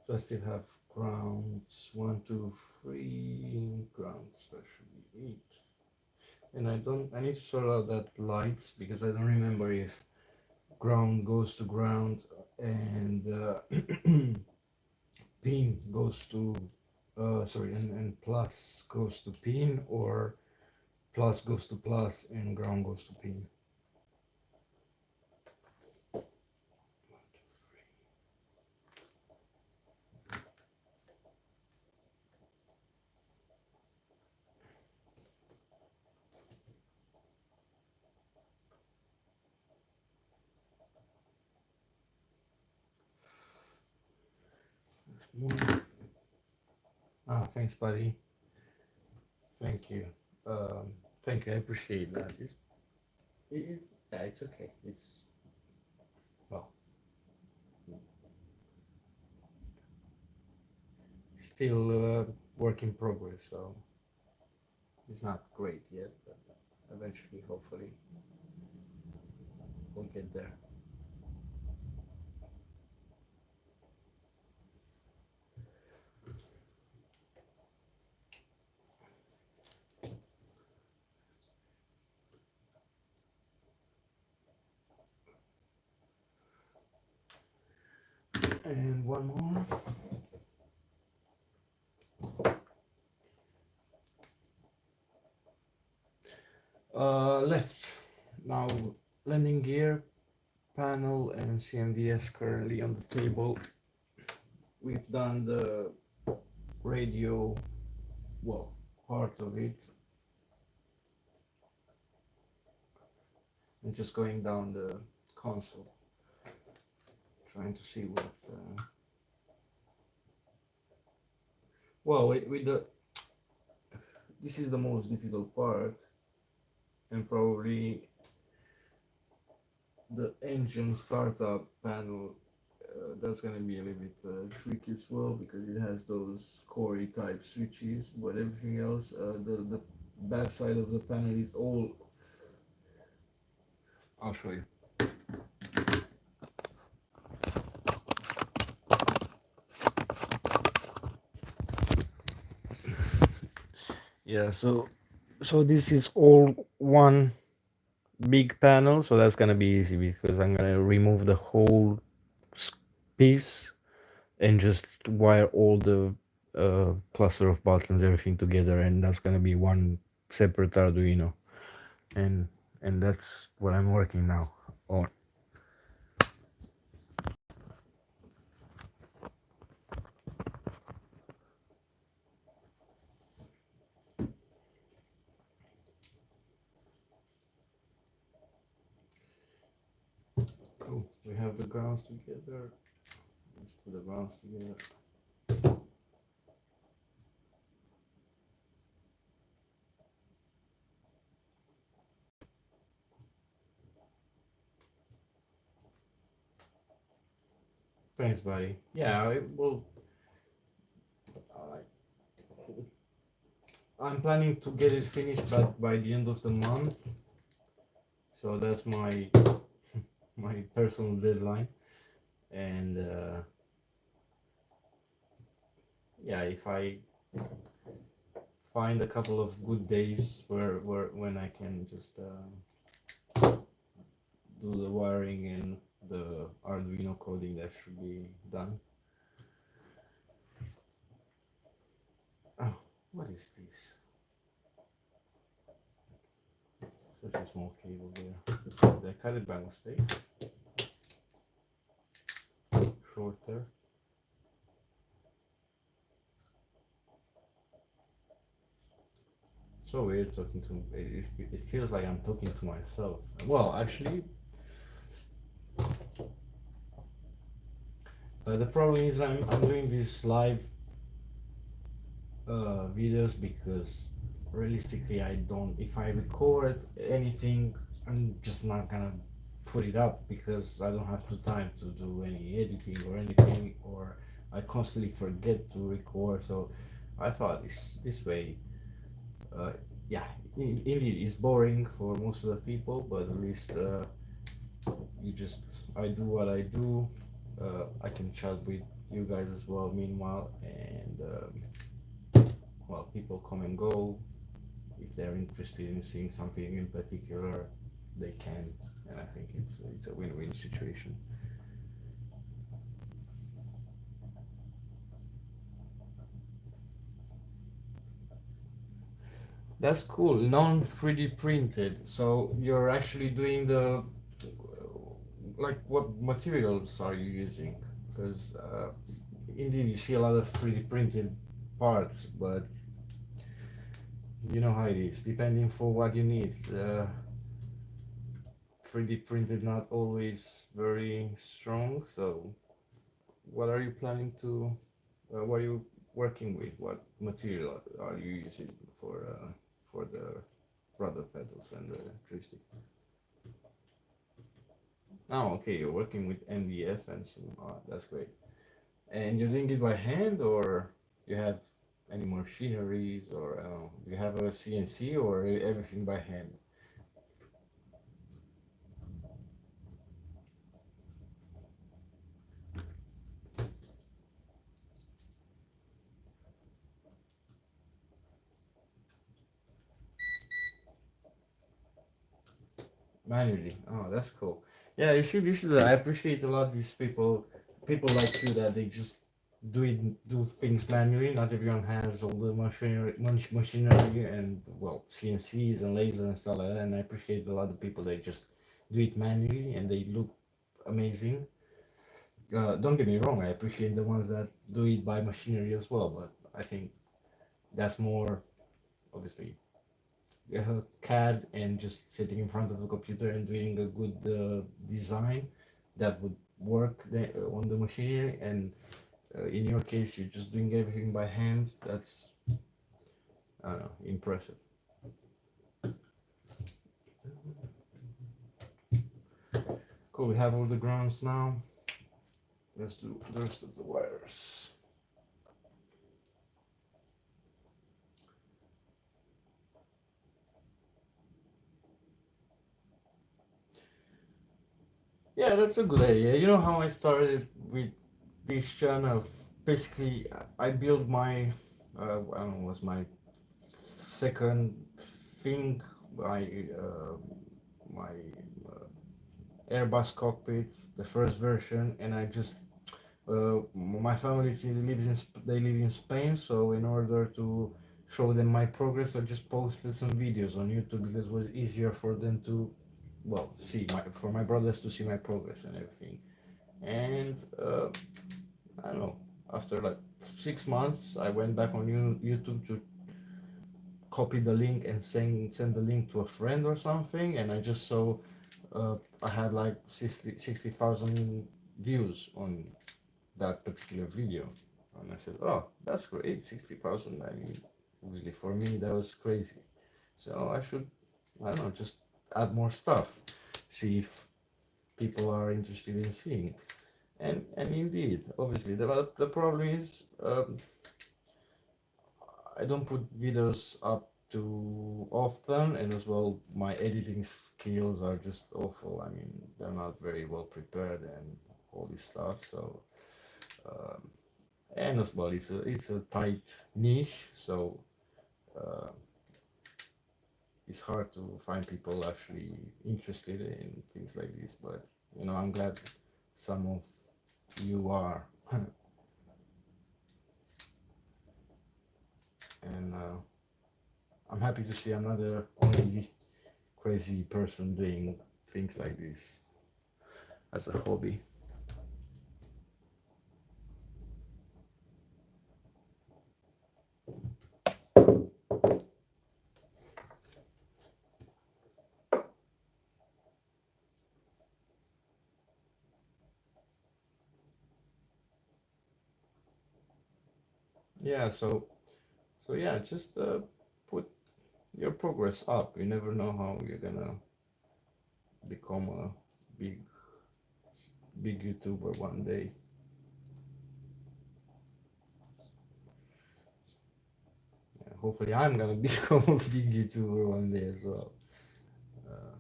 So I still have grounds, 1, 2, 3 grounds. There should be 8. And I need to sort out that lights because I don't remember if ground goes to ground and pin goes to, sorry, and plus goes to pin, or plus goes to plus and ground goes to pin. More. Ah, thanks, buddy. Thank you. Thank you. I appreciate that. Yeah, it's okay. It's, well, still work in progress, so it's not great yet, but eventually, hopefully, we'll get there. And one more. Left. Now, landing gear, panel, and CMDS currently on the table. We've done the radio, well, part of it. And just going down the console, trying to see what. Well, with the, this is the most difficult part, and probably the engine startup panel. That's gonna be a little bit tricky as well because it has those Corey type switches, but everything else, the back side of the panel is all. I'll show you. Yeah, so this is all one big panel, so that's gonna be easy because I'm gonna remove the whole piece and just wire all the cluster of buttons, everything together, and that's gonna be one separate Arduino, and that's what I'm working now on. We have the grounds together. Let's put the grounds together. Thanks, buddy. Yeah, I'm planning to get it finished by the end of the month. So that's my my personal deadline. And yeah, if I find a couple of good days where when I can just do the wiring and the Arduino coding, that should be done. Oh, what is this? Such a small cable there. Did I cut it by mistake? Shorter. So weird talking to. It feels like I'm talking to myself. Well, actually, the problem is I'm doing these live videos because realistically I don't. If I record anything, I'm just not gonna put it up because I don't have the time to do any editing or anything, or I constantly forget to record. So I thought this way. Uh, yeah, indeed, it's boring for most of the people, but at least I do what I do. I can chat with you guys as well. Meanwhile, and well, people come and go. If they're interested in seeing something in particular, they can, and I think it's a win-win situation. That's cool. Non 3D printed. So you're actually doing the like what materials are you using? Because indeed you see a lot of 3D printed parts, but you know how it is. Depending for what you need. 3D printed not always very strong. So what are you planning to? What are you working with? What material are you using for the rudder pedals and the joystick? Oh, okay, you're working with MDF and so that's great. And you're doing it by hand, or you have any machineries, or do you have a CNC, or everything by hand? Manually. Oh, that's cool. Yeah, you see, this is I appreciate a lot these people like you that they just do things manually. Not everyone has all the machinery and well CNCs and lasers and stuff like that. And I appreciate a lot of people that just do it manually and they look amazing. Don't get me wrong, I appreciate the ones that do it by machinery as well, but I think that's more obviously CAD and just sitting in front of the computer and doing a good design that would work on the machinery. And in your case, you're just doing everything by hand. That's, I don't know, impressive. Cool, we have all the grounds now. Let's do the rest of the wires. Yeah, that's a good idea. You know how I started with this channel? Basically, I built my, I don't know, was my second thing, my Airbus cockpit, the first version, and I just my family they live in Spain, so in order to show them my progress, I just posted some videos on YouTube because it was easier for them to, well, for my brothers to see my progress and everything. And I don't know, after like 6 months, I went back on YouTube to copy the link and send the link to a friend or something, and I just saw I had like 60,000 views on that particular video. And I said, oh, that's great, 60,000. I mean, obviously for me, that was crazy. So I should, I don't know, just add more stuff, see if people are interested in seeing it. And indeed, obviously, the problem is I don't put videos up too often, and as well, my editing skills are just awful. I mean, they're not very well prepared and all this stuff. So, um, and as well, it's a tight niche, so uh, it's hard to find people actually interested in things like this. But I'm glad some of you are, and I'm happy to see another only crazy person doing things like this as a hobby. Yeah, so yeah, just put your progress up. You never know how you're gonna become a big big YouTuber one day. Yeah, hopefully, I'm gonna become a big YouTuber one day as well. Uh,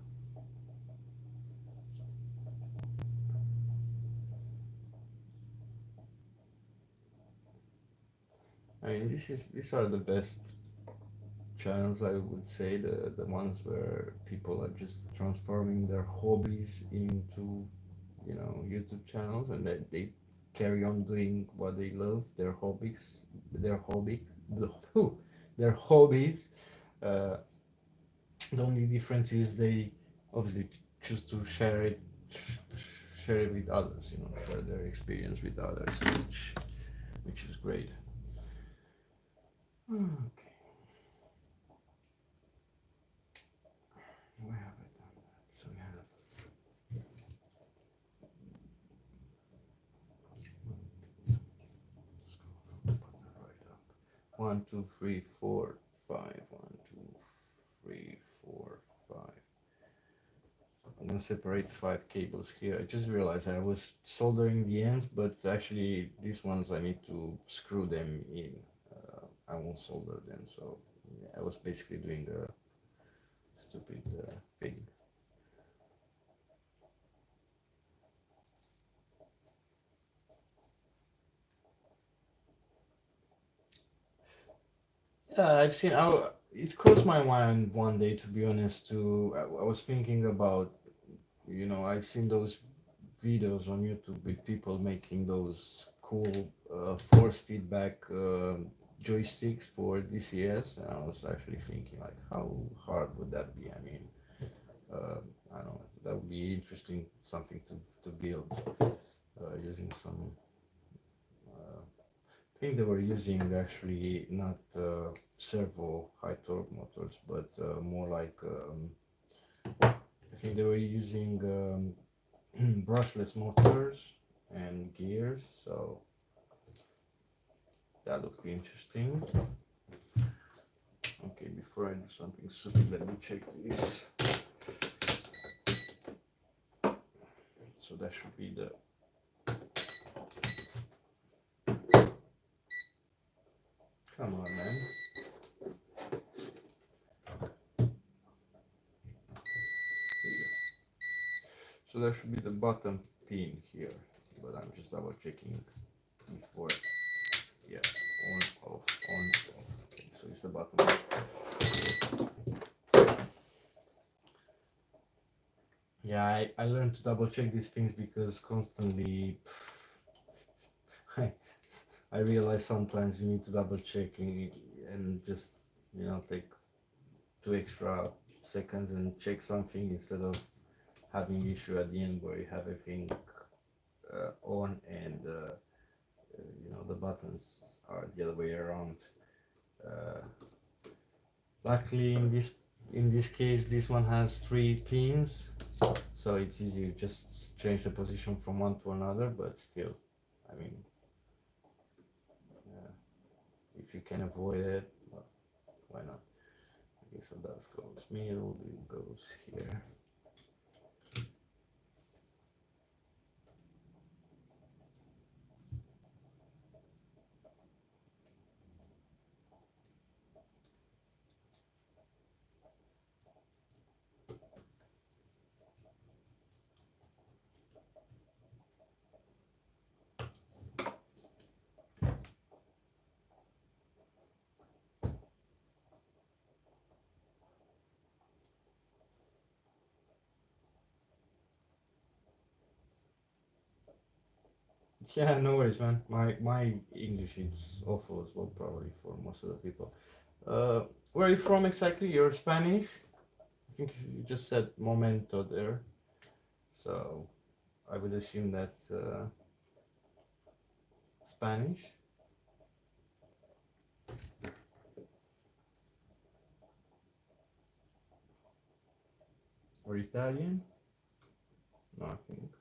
I mean, these are the best channels, I would say, the ones where people are just transforming their hobbies into YouTube channels, and that they carry on doing what they love, their hobby the, their hobbies. uh, the only difference is they obviously choose to share it with others, share their experience with others, which is great. Okay, where have I done that? So we have, put that right up. 1, 2, 3, 4, 5. 1, 2, 3, 4, 5. I'm gonna separate 5 cables here. I just realized I was soldering the ends, but actually these ones I need to screw them in. I won't solder them, so yeah, I was basically doing a stupid thing. Yeah, I've seen. It crossed my mind one day, to be honest. I was thinking about, I've seen those videos on YouTube with people making those cool force feedback joysticks for DCS, and I was actually thinking like, how hard would that be? I mean, I don't know. That would be interesting, something to build using some. I think they were using actually not servo high torque motors, but more like I think they were using brushless motors and gears, so that looked interesting. Okay, before I do something stupid, let me check this. So that should be the. Come on, man. There you go. So that should be the bottom pin here, but I'm just double checking before. Yeah, on, off, on, off. Okay, so it's the bottom. Yeah, I learned to double check these things because constantly I realize sometimes you need to double check and just take 2 extra seconds and check something instead of having issue at the end where you have everything on and the buttons are the other way around. Uh, Luckily, in this in this case, this one has 3 pins, so it's easy to just change the position from one to another, but still, I mean, if you can avoid it, well, why not? Okay, so that goes middle, it goes here. Yeah, no worries, man. My English is awful as well, probably for most of the people. Where are you from exactly? You're Spanish? I think you just said momento there, so I would assume that's Spanish or Italian. No, I think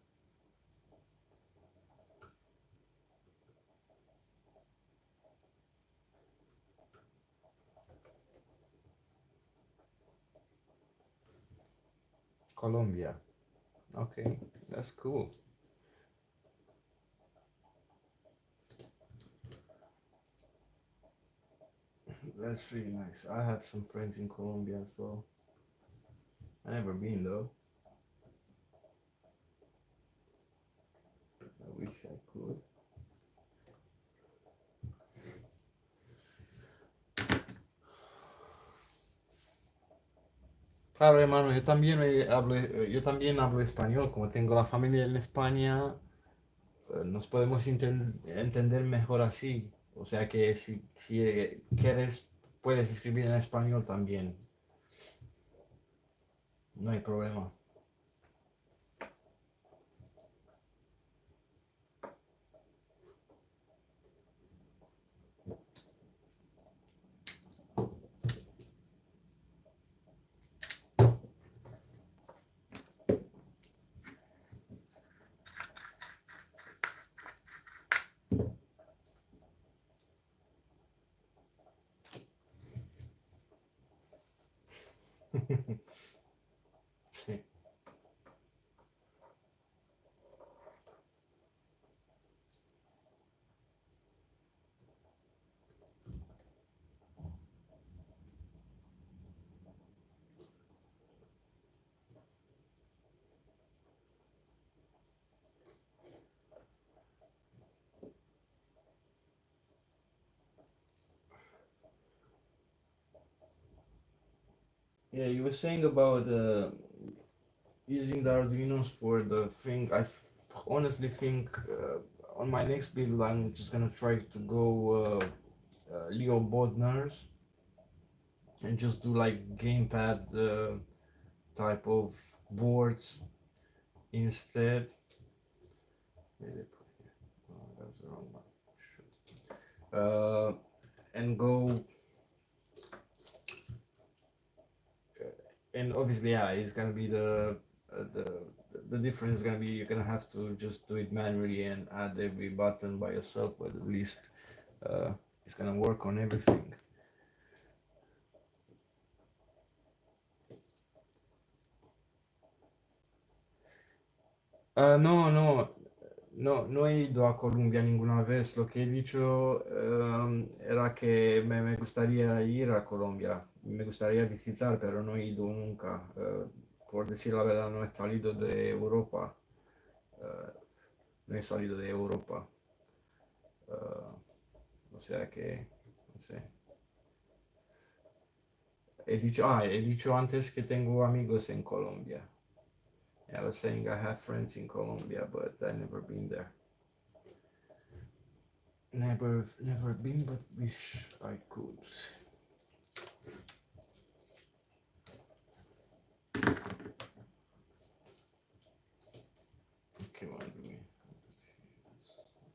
Colombia. Okay, that's cool. That's really nice. I have some friends in Colombia as well. I never been though. I wish I could. Claro, hermano, yo también hablo español. Como tengo la familia en España, nos podemos entender mejor así. O sea que si quieres, puedes escribir en español también. No hay problema. Sí. Yeah, you were saying about using the Arduinos for the thing. Honestly think on my next build I'm just gonna try to go Leo Bodnar's and just do like gamepad type of boards instead. Maybe put here. Oh, that's the wrong one. Shoot. And go and obviously yeah, it's gonna be the difference is gonna be you're gonna have to just do it manually and add every button by yourself, but at least uh, it's gonna work on everything. No, no, no, no he ido a Colombia ninguna vez. Lo que he dicho era que me gustaría ir a Colombia, me gustaría visitar, pero no he ido nunca. Por decir la verdad, no he salido de Europa. eh, no he salido de Europa. O sea que, no sé. He dicho antes que tengo amigos en Colombia. I was saying I have friends in Colombia, but I never been there. Never been, but wish I could. Okay, what do we?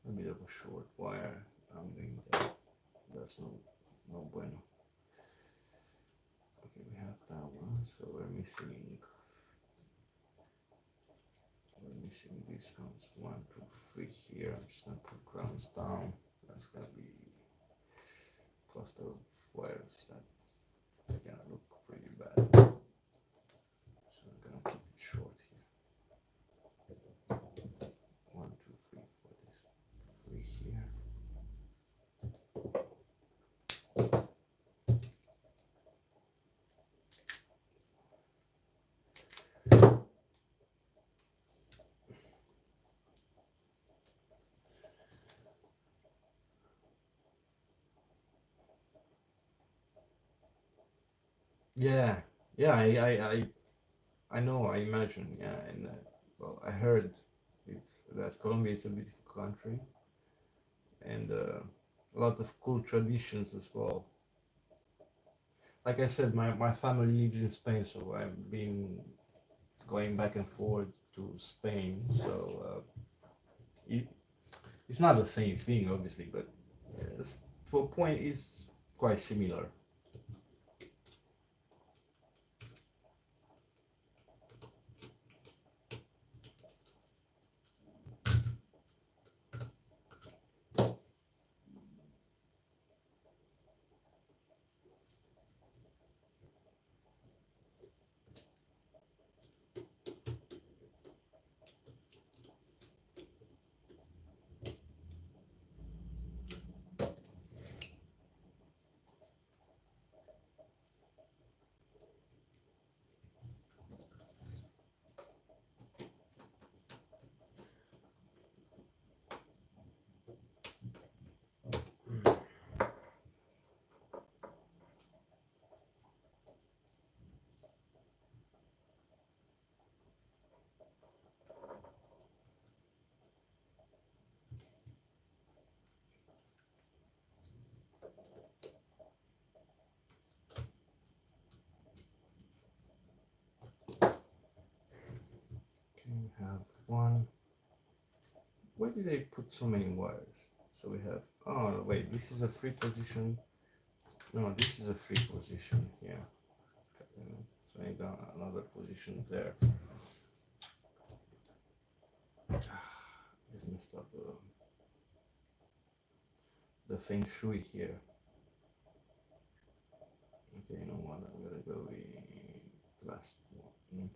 A bit of a short wire. I'm doing that. That's no bueno. Okay, we have that one. So we're missing these ones. 1, 2, 3 here. I'm just gonna put grounds down. That's gonna be cluster of wires that are gonna look pretty bad. So I'm gonna keep it short here. 1, 2, 3 for this. 3 here. Yeah, yeah. I know. I imagine. Yeah, and well, I heard it's that Colombia is a beautiful country and a lot of cool traditions as well. Like I said, my family lives in Spain, so I've been going back and forth to Spain. So it, it's not the same thing, obviously, but yes, to a point, it's quite similar. Okay, we have one. Where did they put so many wires? So we have. Oh wait, this is a free position. No, this is a free position here. So I got another position there. Just messed up the feng shui here. Okay, you know what? I'm gonna go with last one.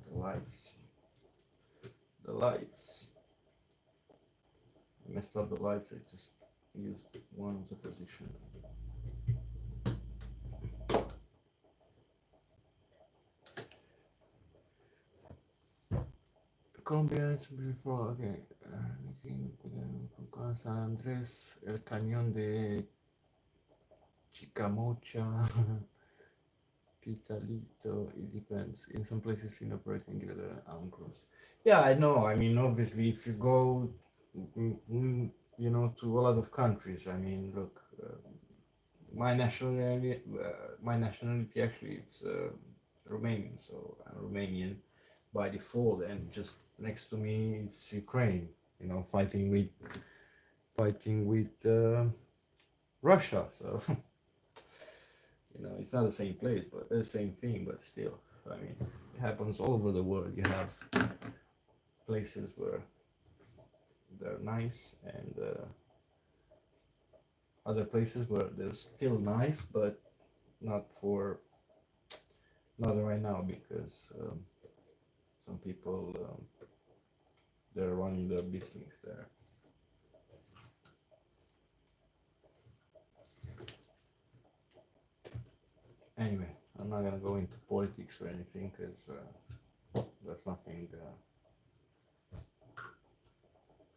The lights. The lights. I messed up the lights. I just used one of the position. Colombia es beautiful. Okay. Con San Andrés, el cañón de Chicamocha, Pitalito. It depends. In some places, you operate in gross. Yeah, I know. I mean, obviously, if you go, to a lot of countries. I mean, look, my nationality actually it's Romanian, so I'm Romanian by default, and just next to me it's Ukraine. Fighting with Russia. So it's not the same place, but the same thing. But still, I mean, it happens all over the world. You have places where they're nice, and other places where they're still nice, but not for not right now because some people they're running their business there. Anyway, I'm not gonna go into politics or anything because that's nothing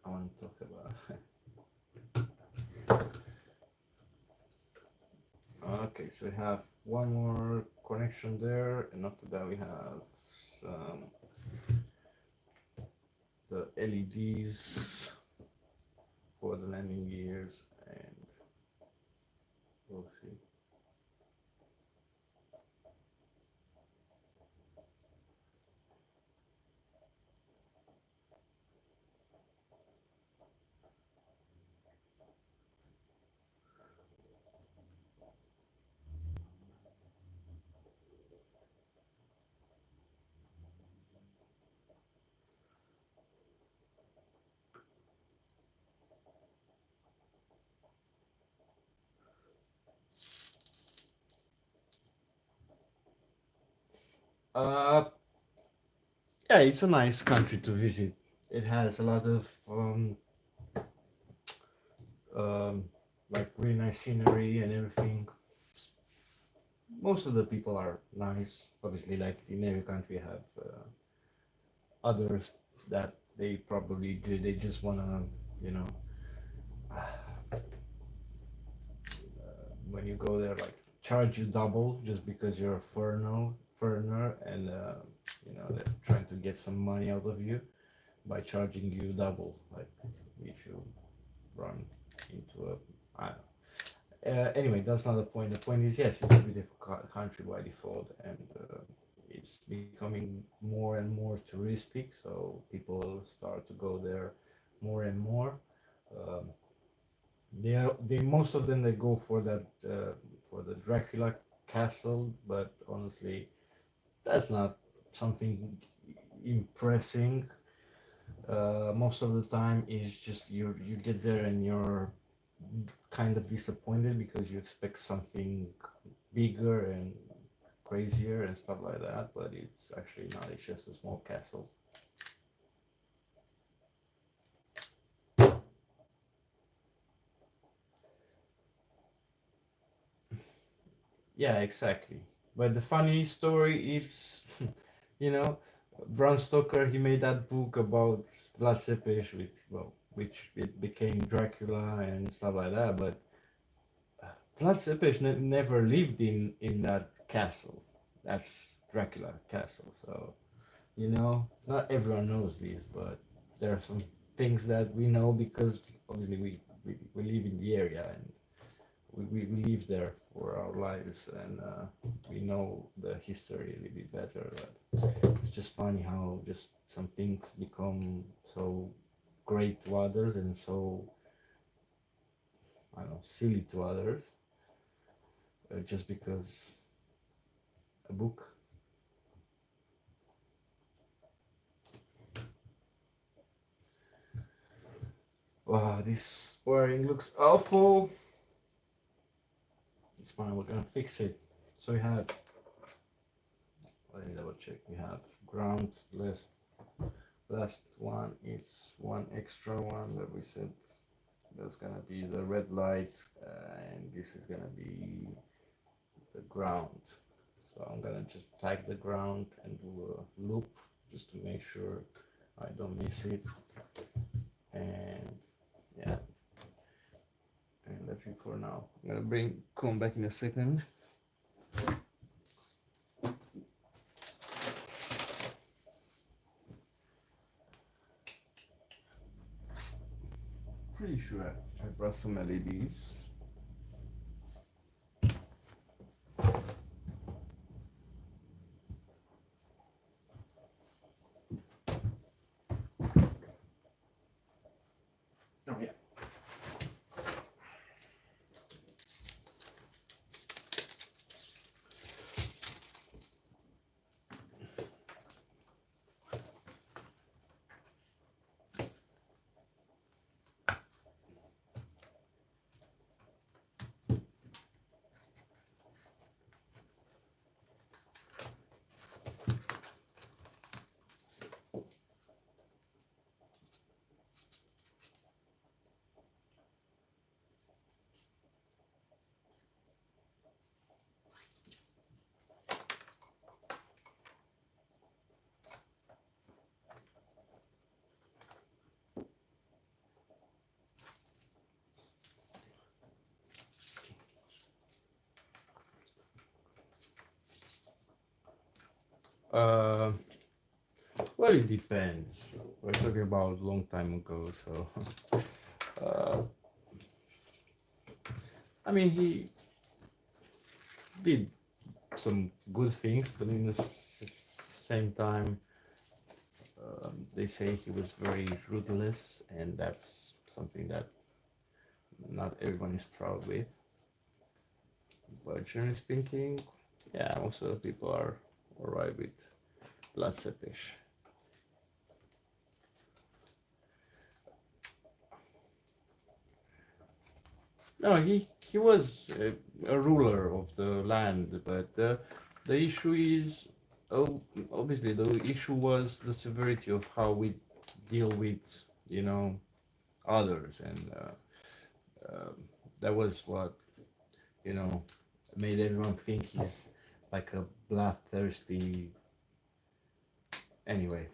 I want to talk about. Okay, so we have one more connection there, and after that we have the LEDs for the landing gears, and we'll see. Uh, yeah, it's a nice country to visit. It has a lot of um, like really nice scenery and everything. Most of the people are nice. Obviously, like in every country, have others that they probably do. They just wanna, you know, when you go there, like charge you double just because you're a foreigner, and they're trying to get some money out of you by charging you double. Like if you run into a, I don't know. Anyway, that's not the point. The point is, yes, it's a beautiful country by default, and it's becoming more and more touristic. So people start to go there more and more. Um, they most of them they go for that for the Dracula castle, but honestly, that's not something impressing. Most of the time is just you get there and you're kind of disappointed because you expect something bigger and crazier and stuff like that, but it's actually not. It's just a small castle. Yeah, exactly. But the funny story is, you know, Bram Stoker he made that book about Vlad Tepes, which it became Dracula and stuff like that. But Vlad Tepes never lived in that castle. That's Dracula castle. So not everyone knows this, but there are some things that we know because obviously we live in the area and we live there for our lives, and we know the history a little bit better. But it's just funny how just some things become so great to others and so, I don't know, silly to others, just because a book. Wow, this wiring looks awful. It's fine, we're gonna fix it. So we have, let me double check. We have ground last one. It's one extra one that we said. That's gonna be the red light, and this is gonna be the ground. So I'm gonna just tag the ground and do a loop just to make sure I don't miss it. And yeah, and that's it for now. I'm gonna come back in a second. Pretty sure I brought some LEDs. Oh yeah. Uh, well, it depends. We're talking about a long time ago, so uh, I mean, he did some good things, but in the same time, they say he was very ruthless, and that's something that not everyone is proud with. But generally speaking, yeah, most of the people are alright with Vlad. No, he was a ruler of the land, but the issue is oh, obviously the issue was the severity of how we deal with, you know, others, and that was what, you know, made everyone think he's like a bloodthirsty. Anyway,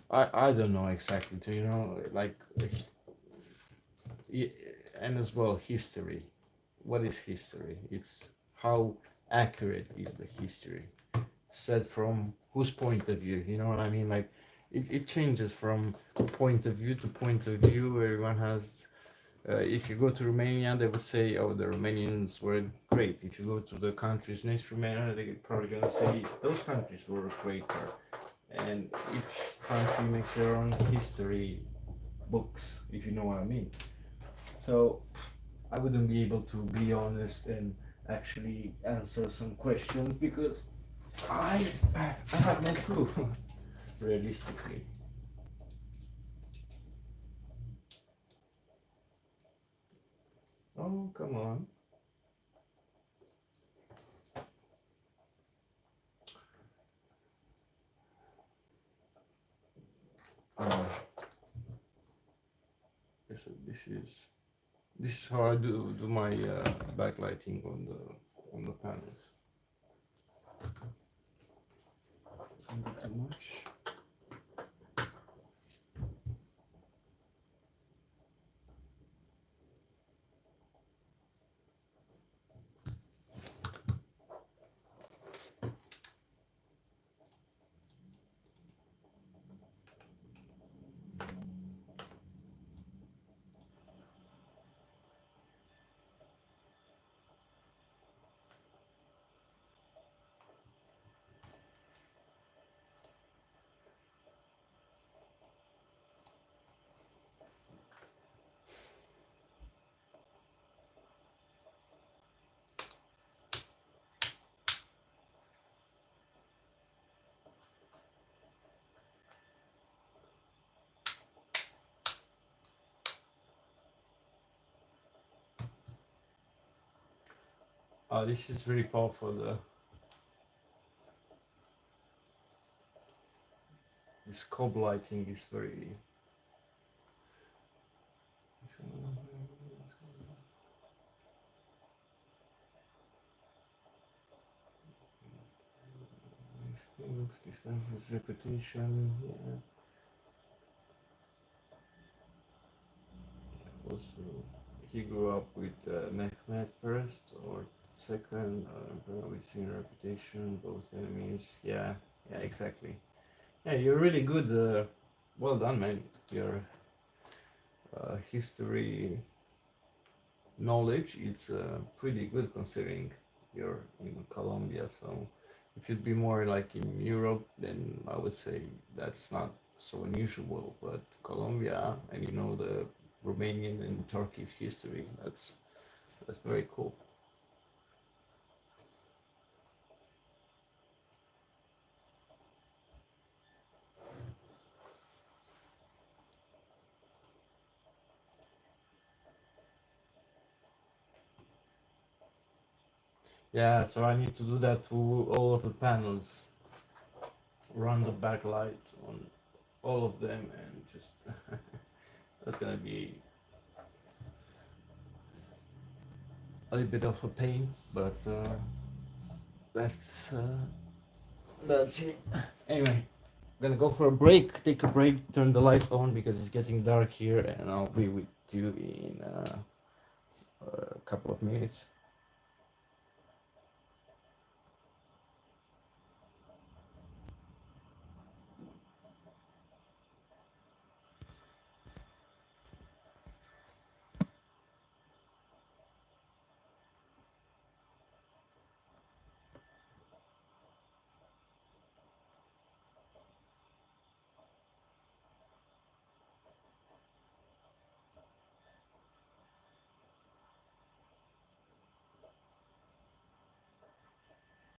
I don't know exactly. You know, like, and as well history. What is history? It's how accurate is the history said from whose point of view, you know what I mean? Like, it changes from point of view to point of view. Everyone has, if you go to Romania, they would say, oh, the Romanians were great. If you go to the countries next to Romania, they're probably gonna say those countries were greater. And each country makes their own history books, if you know what I mean. So I wouldn't be able to be honest and actually answer some questions because I have no clue, realistically. Oh, come on. Uh, this is how I do my backlighting on the panels. Something too much. This is very powerful. This cob lighting is very. This one is repetition. Yeah. Also, he grew up with Mehmet first or second. With senior reputation, both enemies. Yeah, yeah, exactly. Yeah, you're really good. Well done, man. Your history knowledge it's pretty good considering you're in Colombia. So if you'd be more like in Europe, then I would say that's not so unusual. But Colombia, and you know the Romanian and Turkish history, that's very cool. Yeah, so I need to do that to all of the panels, run the backlight on all of them, and just that's gonna be a little bit of a pain, but that's that's it. Anyway, I'm gonna go for a break, take a break, turn the lights on because it's getting dark here, and I'll be with you in a couple of minutes.